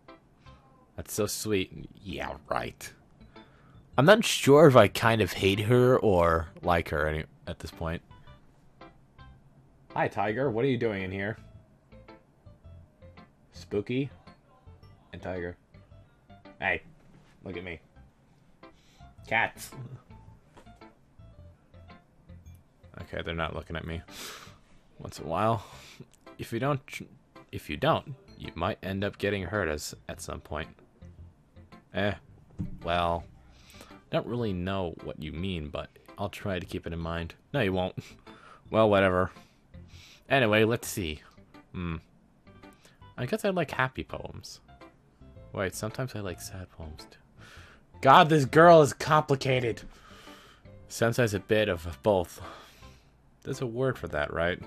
That's so sweet. Yeah, right. I'm not sure if I kind of hate her or like her at this point. Hi, Tiger. What are you doing in here? Spooky and Tiger. Hey, look at me. Cats. Okay, they're not looking at me. Once in a while. If you don't, you might end up getting hurt at some point. Well, don't really know what you mean, but I'll try to keep it in mind. No, you won't. Well, whatever. Anyway, let's see. I guess I like happy poems. Wait, sometimes I like sad poems too. God, this girl is complicated. Sometimes a bit of both. There's a word for that, right?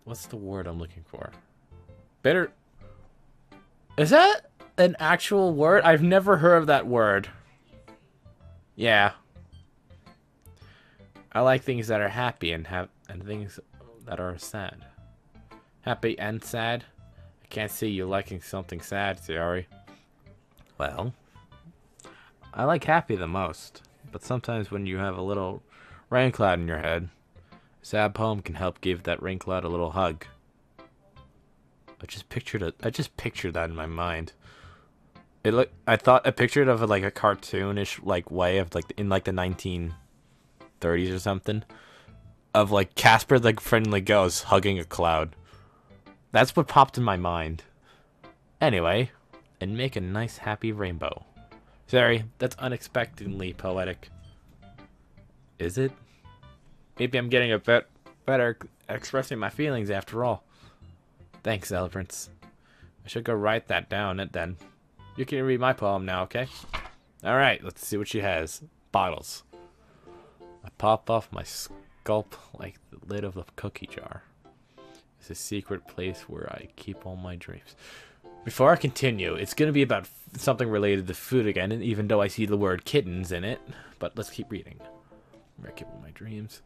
What's the word I'm looking for? Bitter. Is that an actual word? I've never heard of that word. Yeah. I like things that are happy and things that are sad. Happy and sad? I can't see you liking something sad, Yuri. Well, I like happy the most, but sometimes when you have a little rain cloud in your head, a sad poem can help give that rain cloud a little hug. I just pictured that in my mind. I pictured of like a cartoonish like way of like in like the 1930s or something, of like Casper the Friendly Ghost hugging a cloud. That's what popped in my mind. Anyway, and make a nice happy rainbow. Sorry, that's unexpectedly poetic. Is it? Maybe I'm getting a bit better expressing my feelings after all. Thanks, Elephants. I should go write that down and then. You can read my poem now, okay? Alright, let's see what she has. Bottles. I pop off my scalp like the lid of a cookie jar. It's a secret place where I keep all my dreams. Before I continue, it's going to be about something related to food again, and even though I see the word kittens in it. But let's keep reading. Where I keep all my dreams.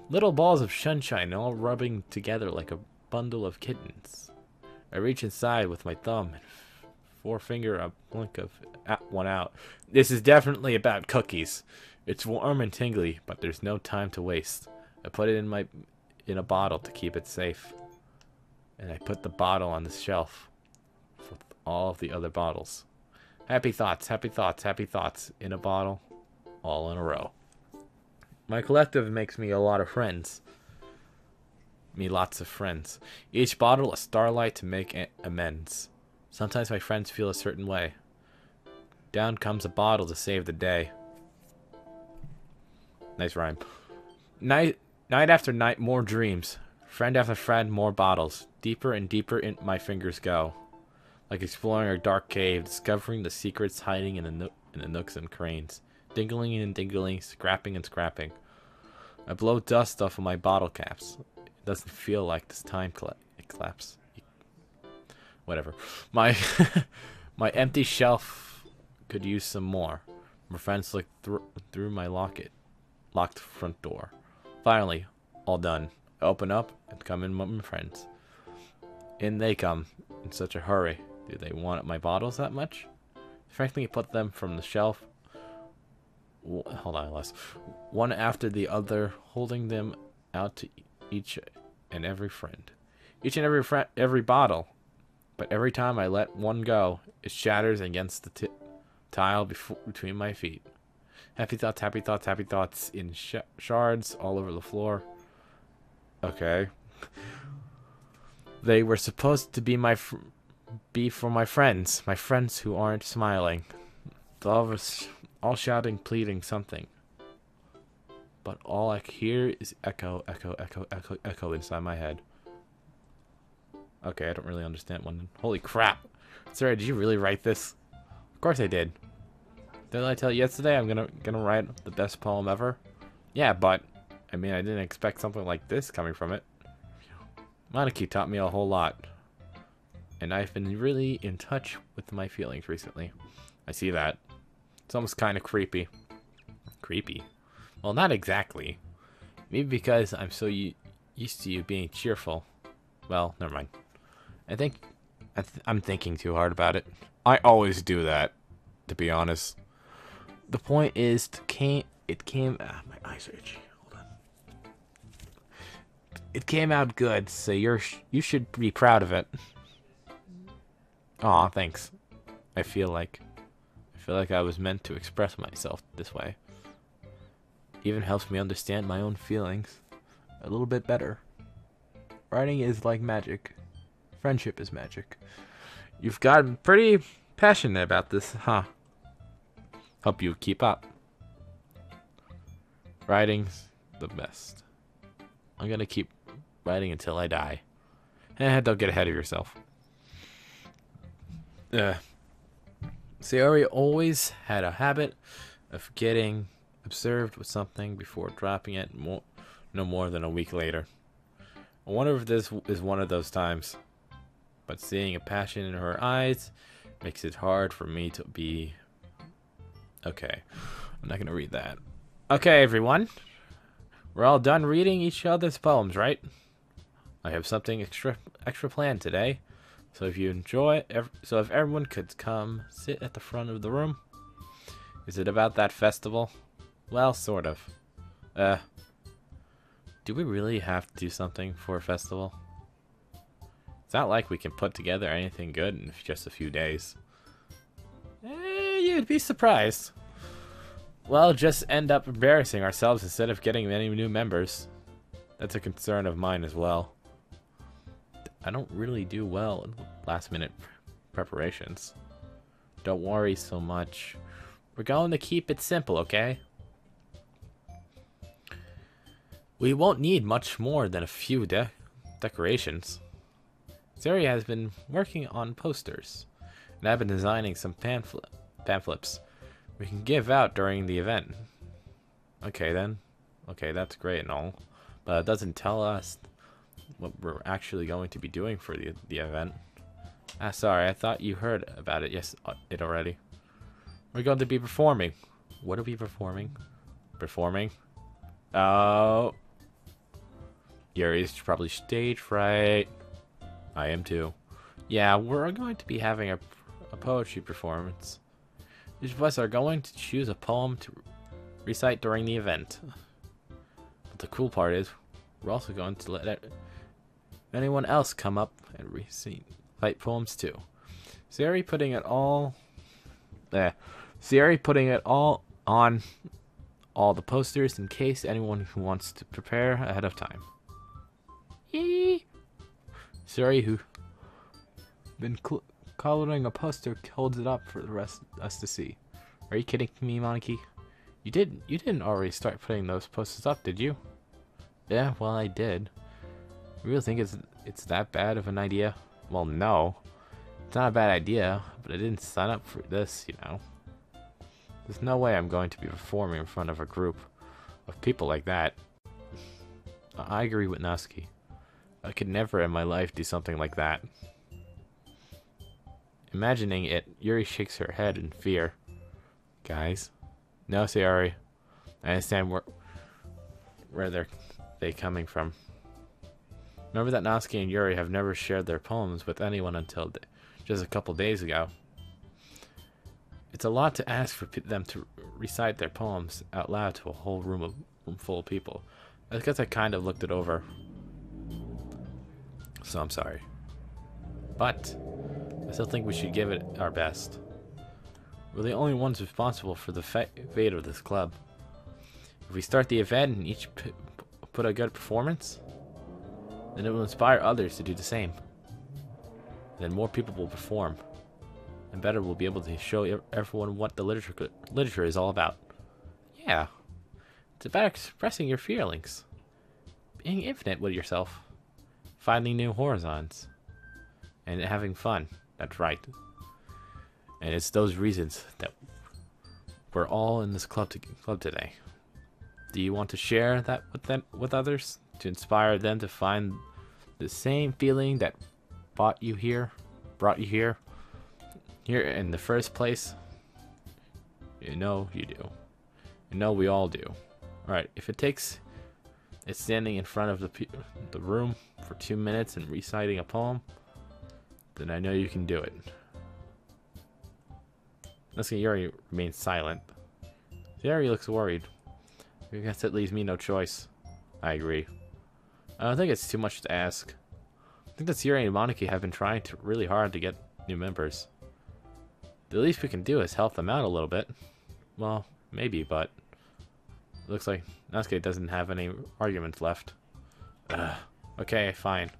Little balls of sunshine all rubbing together like a bundle of kittens. I reach inside with my thumb and forefinger a blink of one out. This is definitely about cookies. It's warm and tingly, but there's no time to waste. I put it in a bottle to keep it safe. And I put the bottle on the shelf with all of the other bottles. Happy thoughts, happy thoughts, happy thoughts in a bottle, all in a row. My collective makes me a lot of friends. Me lots of friends. Each bottle a starlight to make amends. Sometimes my friends feel a certain way. Down comes a bottle to save the day. Nice rhyme. Night after night, more dreams. Friend after friend, more bottles. Deeper and deeper in my fingers go. Like exploring a dark cave, discovering the secrets hiding in the nooks and cranes. Dingling and dingling, scrapping and scrapping. I blow dust off of my bottle caps. It doesn't feel like this time collapse. Whatever. My empty shelf could use some more. My friends look through my locked front door. Finally, all done. I open up and come in with my friends. In they come, in such a hurry. Do they want my bottles that much? Frankly, I put them from the shelf. Hold on, Les. One after the other, holding them out to each and every friend. Each and every bottle. But every time I let one go, it shatters against the tile between my feet. Happy thoughts, happy thoughts, happy thoughts in shards all over the floor. Okay. They were supposed to be for my friends who aren't smiling. All shouting, pleading something. But all I hear is echo, echo, echo, echo, echo inside my head. Okay, I don't really understand one. Holy crap. Sarah, did you really write this? Of course I did. Didn't I tell you yesterday I'm gonna write the best poem ever? Yeah, but I mean I didn't expect something like this coming from it. Monarchy taught me a whole lot. And I've been really in touch with my feelings recently. I see that. It's almost kind of creepy. Creepy? Well, not exactly. Maybe because I'm so used to you being cheerful. Well, never mind. I think I'm thinking too hard about it. I always do that, to be honest. The point is, it came. My eyes are itchy. Hold on. It came out good, so you should be proud of it. Aw, thanks. I feel like I was meant to express myself this way. Even helps me understand my own feelings a little bit better. Writing is like magic. Friendship is magic. You've gotten pretty passionate about this, huh? Hope you keep up. Writing's the best. I'm gonna keep writing until I die. Don't get ahead of yourself. Sayori always had a habit of getting observed with something before dropping it no more than a week later. I wonder if this is one of those times. But seeing a passion in her eyes makes it hard for me to be... Okay, I'm not going to read that. Okay, everyone. We're all done reading each other's poems, right? I have something extra planned today. So if you enjoy, so if everyone could come sit at the front of the room. Is it about that festival? Well, sort of. Do we really have to do something for a festival? It's not like we can put together anything good in just a few days. You'd be surprised. Well, just end up embarrassing ourselves instead of getting any new members. That's a concern of mine as well. I don't really do well in last-minute preparations. Don't worry so much. We're going to keep it simple, okay? We won't need much more than a few decorations. Sari has been working on posters, and I've been designing some pamphlets we can give out during the event. Okay then. Okay, that's great and all, but it doesn't tell us what we're actually going to be doing for the event. Sorry, I thought you heard about it. Yes, it already. We're going to be performing. What are we performing? Performing? Oh. Yuri's probably stage fright. I am too. Yeah, we're going to be having a poetry performance. Each of us are going to choose a poem to recite during the event. But the cool part is, we're also going to let anyone else come up and recite poems too. Sari putting it all on all the posters in case anyone who wants to prepare ahead of time. Yee! Sari, who been coloring a poster, holds it up for the rest of us to see. Are you kidding me, Monkey? You didn't already start putting those posters up, did you? Yeah, well, I did. You really think it's that bad of an idea? Well, no. It's not a bad idea, but I didn't sign up for this, you know. There's no way I'm going to be performing in front of a group of people like that. I agree with Natsuki. I could never in my life do something like that. Imagining it, Yuri shakes her head in fear. Guys? No, Sayori. I understand where they coming from. Remember that Natsuki and Yuri have never shared their poems with anyone until just a couple days ago. It's a lot to ask for them to recite their poems out loud to a whole room full of people. I guess I kind of looked it over. So I'm sorry. But I still think we should give it our best. We're the only ones responsible for the fate of this club. If we start the event and each put a good performance, then it will inspire others to do the same. Then more people will perform. And better we'll be able to show everyone what the literature is all about. Yeah. It's about expressing your feelings. Being infinite with yourself. Finding new horizons. And having fun. That's right. And it's those reasons that we're all in this club today. Do you want to share that with others? To inspire them to find the same feeling that brought you here in the first place? You know you do. You know we all do. Alright, if it takes it standing in front of the room for 2 minutes and reciting a poem, then I know you can do it. Natsuki Yuri remains silent. Yuri looks worried. I guess that leaves me no choice. I agree. I don't think it's too much to ask. I think that Yuri and Moniki have been trying really hard to get new members. The least we can do is help them out a little bit. Well, maybe, but it looks like Natsuki doesn't have any arguments left. Okay, fine.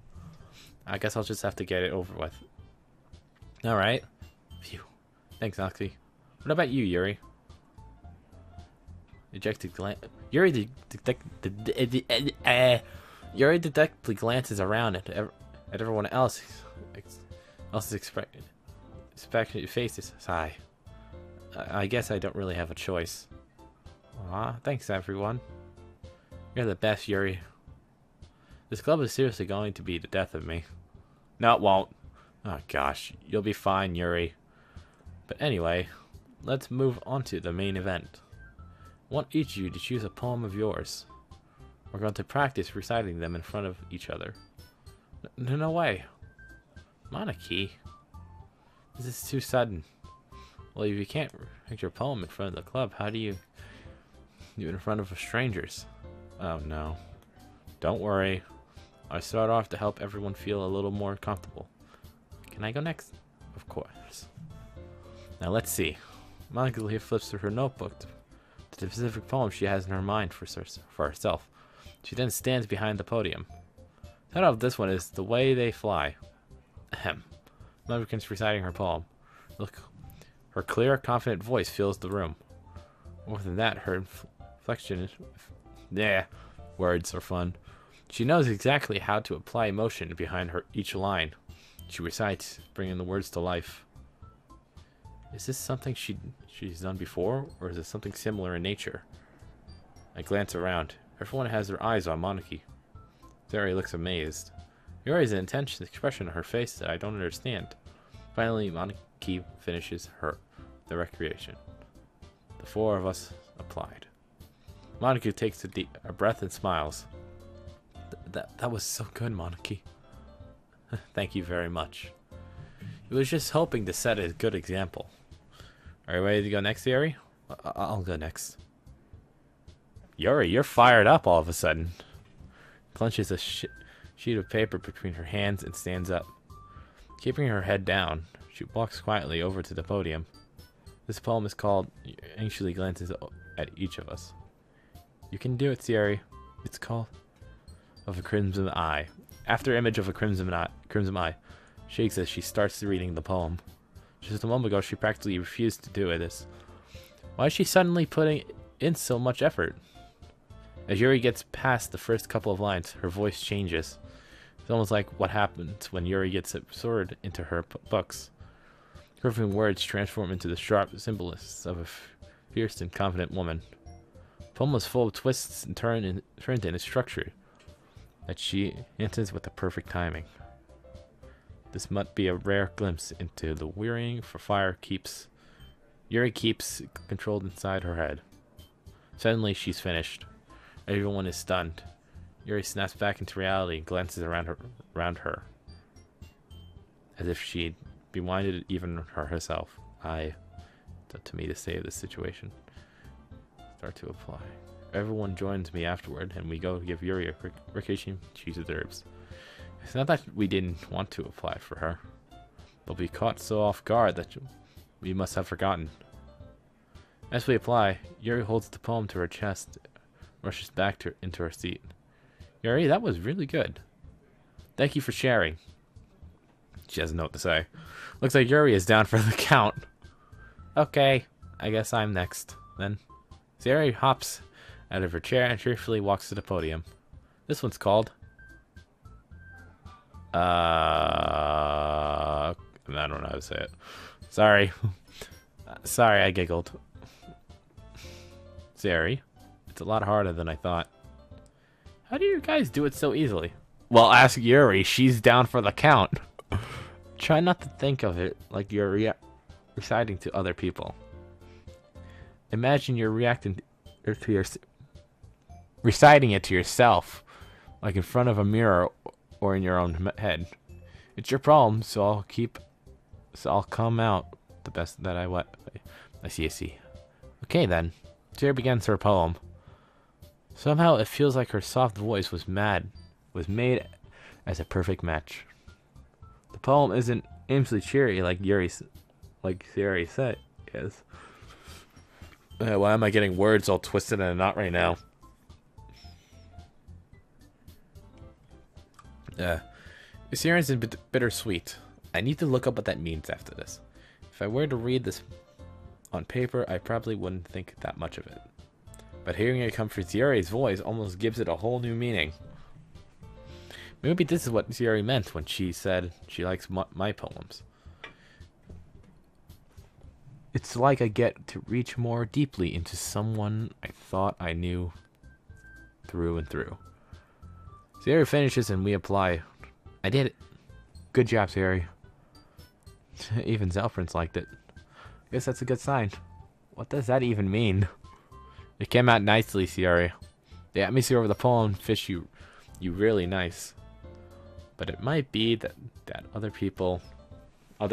I guess I'll just have to get it over with. Alright. Phew. Thanks, Natsuki. What about you, Yuri? Ejected glance. Yuri detectively glances around at everyone else's expectant faces. Sigh. I guess I don't really have a choice. Aw, thanks everyone. You're the best, Yuri. This club is seriously going to be the death of me. No, it won't. Oh gosh, you'll be fine, Yuri. But anyway, let's move on to the main event. I want each of you to choose a poem of yours. We're going to practice reciting them in front of each other. No way. Moniki? This is too sudden. Well, if you can't write your poem in front of the club, how do you do it in front of strangers? Oh no. Don't worry. I start off to help everyone feel a little more comfortable. Can I go next? Of course. Now let's see. Monica here flips through her notebook to the specific poem she has in her mind for herself. She then stands behind the podium. The title of this one is The Way They Fly. Ahem. Monica begins reciting her poem. Look, her clear, confident voice fills the room. More than that, her inflection is... Yeah, words are fun. She knows exactly how to apply emotion behind each line. She recites, bringing the words to life. Is this something she's done before, or is it something similar in nature? I glance around. Everyone has their eyes on Moniki. Zeri looks amazed. There is an intense expression on her face that I don't understand. Finally, Moniki finishes the recreation. The four of us applied. Moniki takes a breath and smiles. That was so good, Moniki. Thank you very much. He was just hoping to set a good example. Are you ready to go next, Yuri? I'll go next. Yuri, you're fired up all of a sudden. Clenches a sheet of paper between her hands and stands up. Keeping her head down, she walks quietly over to the podium. This poem is called Anxiously Glances at Each of Us. You can do it, Yuri. It's called Of a Crimson Eye. After image of a crimson eye shakes as she starts reading the poem. Just a moment ago, she practically refused to do it. Why is she suddenly putting in so much effort? As Yuri gets past the first couple of lines, her voice changes. It's almost like what happens when Yuri gets absorbed into her books. Curving words transform into the sharp symbols of a fierce and confident woman. The poem was full of twists and turns in its structure that she enters with the perfect timing. This might be a rare glimpse into the wearying for fire Yuri keeps controlled inside her head. Suddenly, she's finished. Everyone is stunned. Yuri snaps back into reality and glances around her, as if she'd bewinded even herself. It's up to me to save this situation. Start to apply. Everyone joins me afterward, and we go give Yuri a vacation she deserves. It's not that we didn't want to apply for her, but we caught so off guard that we must have forgotten. As we apply, Yuri holds the poem to her chest, rushes back into her seat. Yuri, that was really good. Thank you for sharing. She has a note to say. Looks like Yuri is down for the count. Okay, I guess I'm next, then. Yuri hops out of her chair and cheerfully walks to the podium. This one's called... I don't know how to say it. Sorry. Sorry, I giggled. Zeri, it's a lot harder than I thought. How do you guys do it so easily? Well, ask Yuri. She's down for the count. Try not to think of it like you're reciting to other people. Imagine you're reciting it to yourself, like in front of a mirror or in your own head. It's your problem, so I'll come out the best that I see. Okay then. Sayori begins her poem. Somehow it feels like her soft voice was made as a perfect match. The poem isn't aimlessly cheery like Sayori said is. Why am I getting words all twisted in a knot right now? Sayori's a bit bittersweet. I need to look up what that means after this. If I were to read this on paper, I probably wouldn't think that much of it. But hearing it come from Sayori's voice almost gives it a whole new meaning. Maybe this is what Sayori meant when she said she likes my poems. It's like I get to reach more deeply into someone I thought I knew through and through. Sayori finishes and we apply. I did it. Good job, Sayori. Even Zelprince liked it. I guess that's a good sign. What does that even mean? It came out nicely, Sayori. The atmosphere of the poem fits you really nice. But it might be that other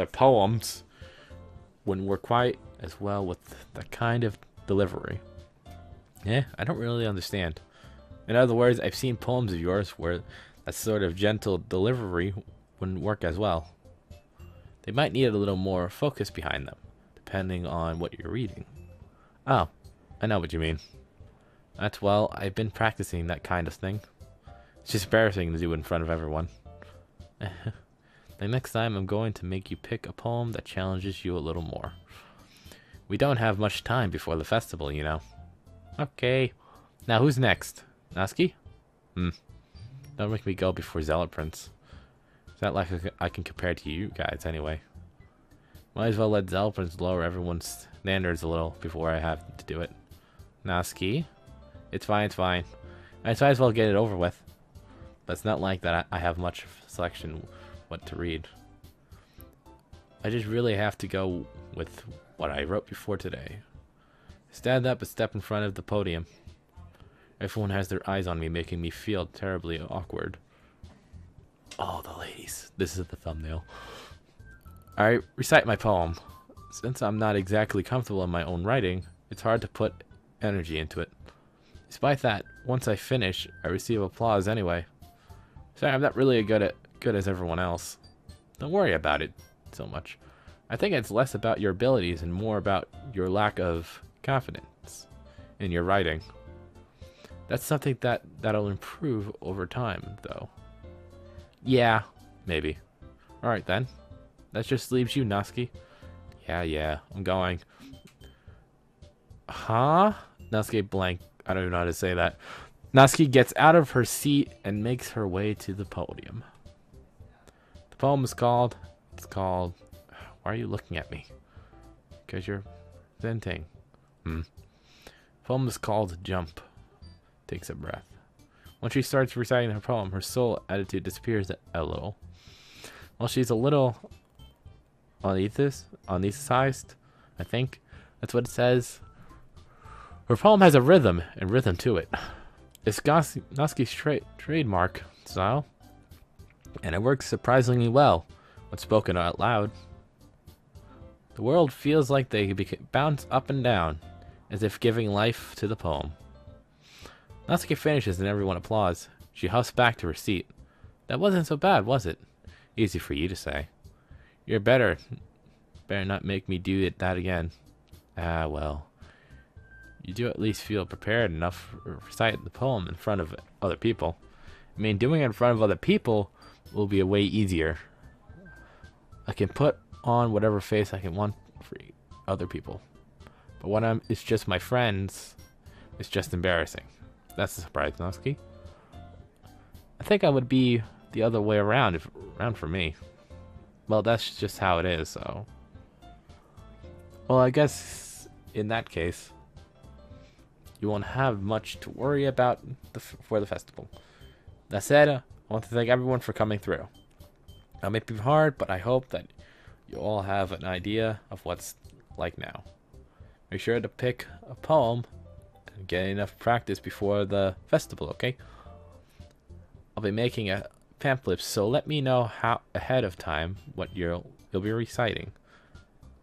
poems wouldn't work quite as well with that kind of delivery. Yeah, I don't really understand. In other words, I've seen poems of yours where that sort of gentle delivery wouldn't work as well. They might need a little more focus behind them, depending on what you're reading. Oh, I know what you mean. I've been practicing that kind of thing. It's just embarrassing to do in front of everyone. The next time I'm going to make you pick a poem that challenges you a little more. We don't have much time before the festival, you know. Okay. Now who's next? Natsuki? Don't make me go before Zealot Prince. It's not like I can compare to you guys anyway. Might as well let Zealot Prince lower everyone's standards a little before I have to do it. Natsuki? It's fine, it's fine. I might as well get it over with. But it's not like that I have much selection what to read. I just really have to go with what I wrote before today. Stand up and step in front of the podium. Everyone has their eyes on me, making me feel terribly awkward. Oh, the ladies. This is the thumbnail. I recite my poem. Since I'm not exactly comfortable in my own writing, it's hard to put energy into it. Despite that, once I finish, I receive applause anyway. Sorry, I'm not really good as everyone else. Don't worry about it so much. I think it's less about your abilities and more about your lack of confidence in your writing. That's something that'll improve over time, though. Yeah, maybe. Alright then. That just leaves you, Natsuki. Yeah, I'm going. Huh? Natsuki blank. I don't even know how to say that. Natsuki gets out of her seat and makes her way to the podium. The poem is called... Why are you looking at me? Because you're venting. The poem is called Jump. Takes a breath. When she starts reciting her poem, her soul attitude disappears a little. Well, she's a little anesthetized, I think. That's what it says. Her poem has a rhythm to it. It's Natsuki's trademark style, and it works surprisingly well when spoken out loud. The world feels like they bounce up and down, as if giving life to the poem. Natsuki finishes and everyone applauds. She huffs back to her seat. That wasn't so bad, was it? Easy for you to say. You're better. Better not make me do that again. Ah, well. You do at least feel prepared enough to recite the poem in front of other people. I mean, doing it in front of other people will be way easier. I can put on whatever face I can want for other people. But when it's just my friends, it's just embarrassing. That's a surprise, Natsuki. I think I would be the other way around for me. Well, that's just how it is, so. Well, I guess in that case, you won't have much to worry about for the festival. That said, I want to thank everyone for coming through. It may be hard, but I hope that you all have an idea of what's like now. Make sure to pick a poem and get enough practice before the festival, okay? I'll be making a pamphlet, so let me know how ahead of time what you'll be reciting.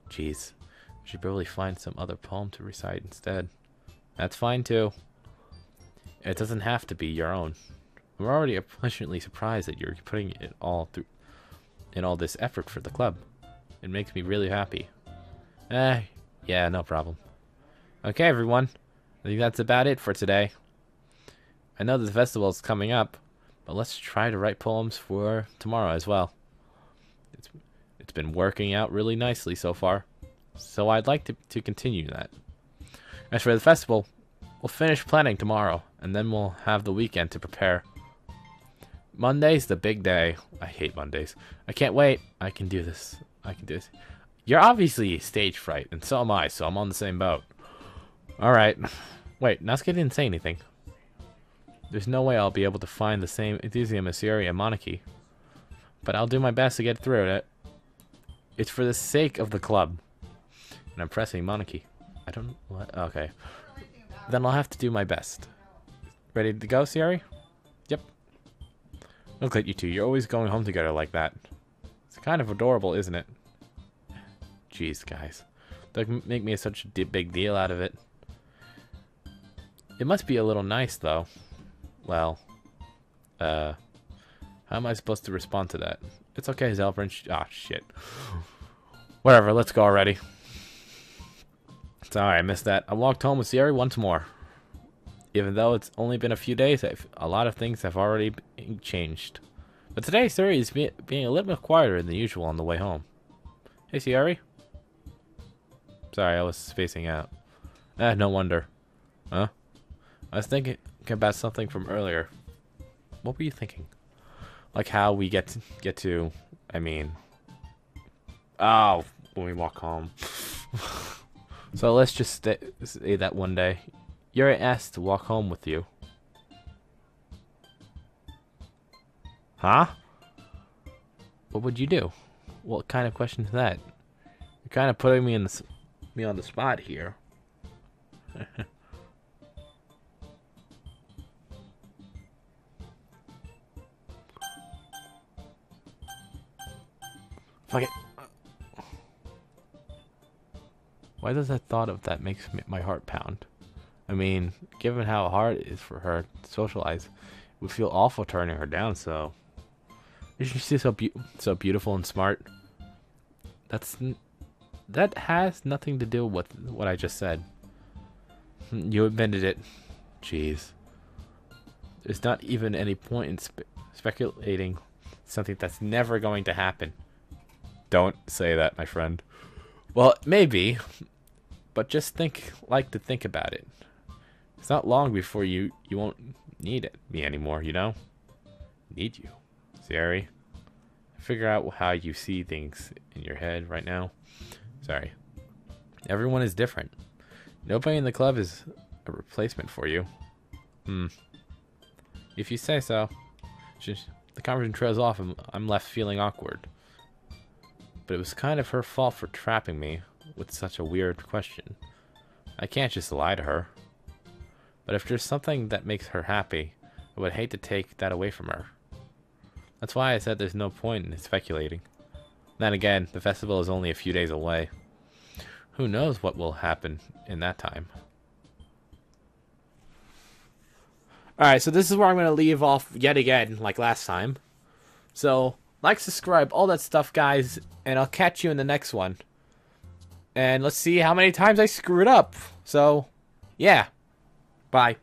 Jeez, I should probably find some other poem to recite instead. That's fine too. It doesn't have to be your own. I'm already pleasantly surprised that you're putting it all through in all this effort for the club. It makes me really happy. Yeah, no problem. Okay, everyone. I think that's about it for today. I know the festival is coming up, but let's try to write poems for tomorrow as well. It's been working out really nicely so far, so I'd like to continue that. As for the festival, we'll finish planning tomorrow, and then we'll have the weekend to prepare. Monday's the big day. I hate Mondays. I can't wait. I can do this. I can do this. You're obviously stage fright, and so am I, so I'm on the same boat. Alright. Wait, Natsuki didn't say anything. There's no way I'll be able to find the same enthusiasm as YURI and Moniki. But I'll do my best to get through it. It's for the sake of the club. And I'm pressing Moniki. I don't... What? Okay. Then I'll have to do my best. Ready to go, YURI? Yep. Look at you two. You're always going home together like that. It's kind of adorable, isn't it? Jeez, guys. Don't make me such a big deal out of it. It must be a little nice, though. Well, how am I supposed to respond to that? It's okay, Zelbrin. Ah, shit. Whatever, let's go already. Sorry, I missed that. I walked home with YURI once more. Even though it's only been a few days, a lot of things have already changed. But today, YURI is being a little bit quieter than usual on the way home. Hey, YURI. Sorry, I was spacing out. No wonder. Huh? I was thinking about something from earlier. What were you thinking? Like how we get to I mean... Oh, when we walk home. So let's just say that one day YURI asked to walk home with you. Huh? What would you do? What kind of question is that? You're kind of putting me on the spot here. Fuck it. Why does that thought of that makes my heart pound? I mean, given how hard it is for her to socialize, it would feel awful turning her down, so... Isn't she so beautiful and smart? That has nothing to do with what I just said. You admitted it. Jeez. There's not even any point in speculating something that's never going to happen. Don't say that, my friend. Well, maybe, but just think about it. It's not long before you won't need me anymore, you know? Need you. YURI. Figure out how you see things in your head right now. Sorry. Everyone is different. Nobody in the club is a replacement for you. If you say so. The conversation trails off and I'm left feeling awkward. But it was kind of her fault for trapping me with such a weird question. I can't just lie to her. But if there's something that makes her happy, I would hate to take that away from her. That's why I said there's no point in speculating. Then again, the festival is only a few days away. Who knows what will happen in that time. Alright, so this is where I'm going to leave off yet again, like last time. So, like, subscribe, all that stuff, guys, and I'll catch you in the next one. And let's see how many times I screw it up. So, yeah. Bye.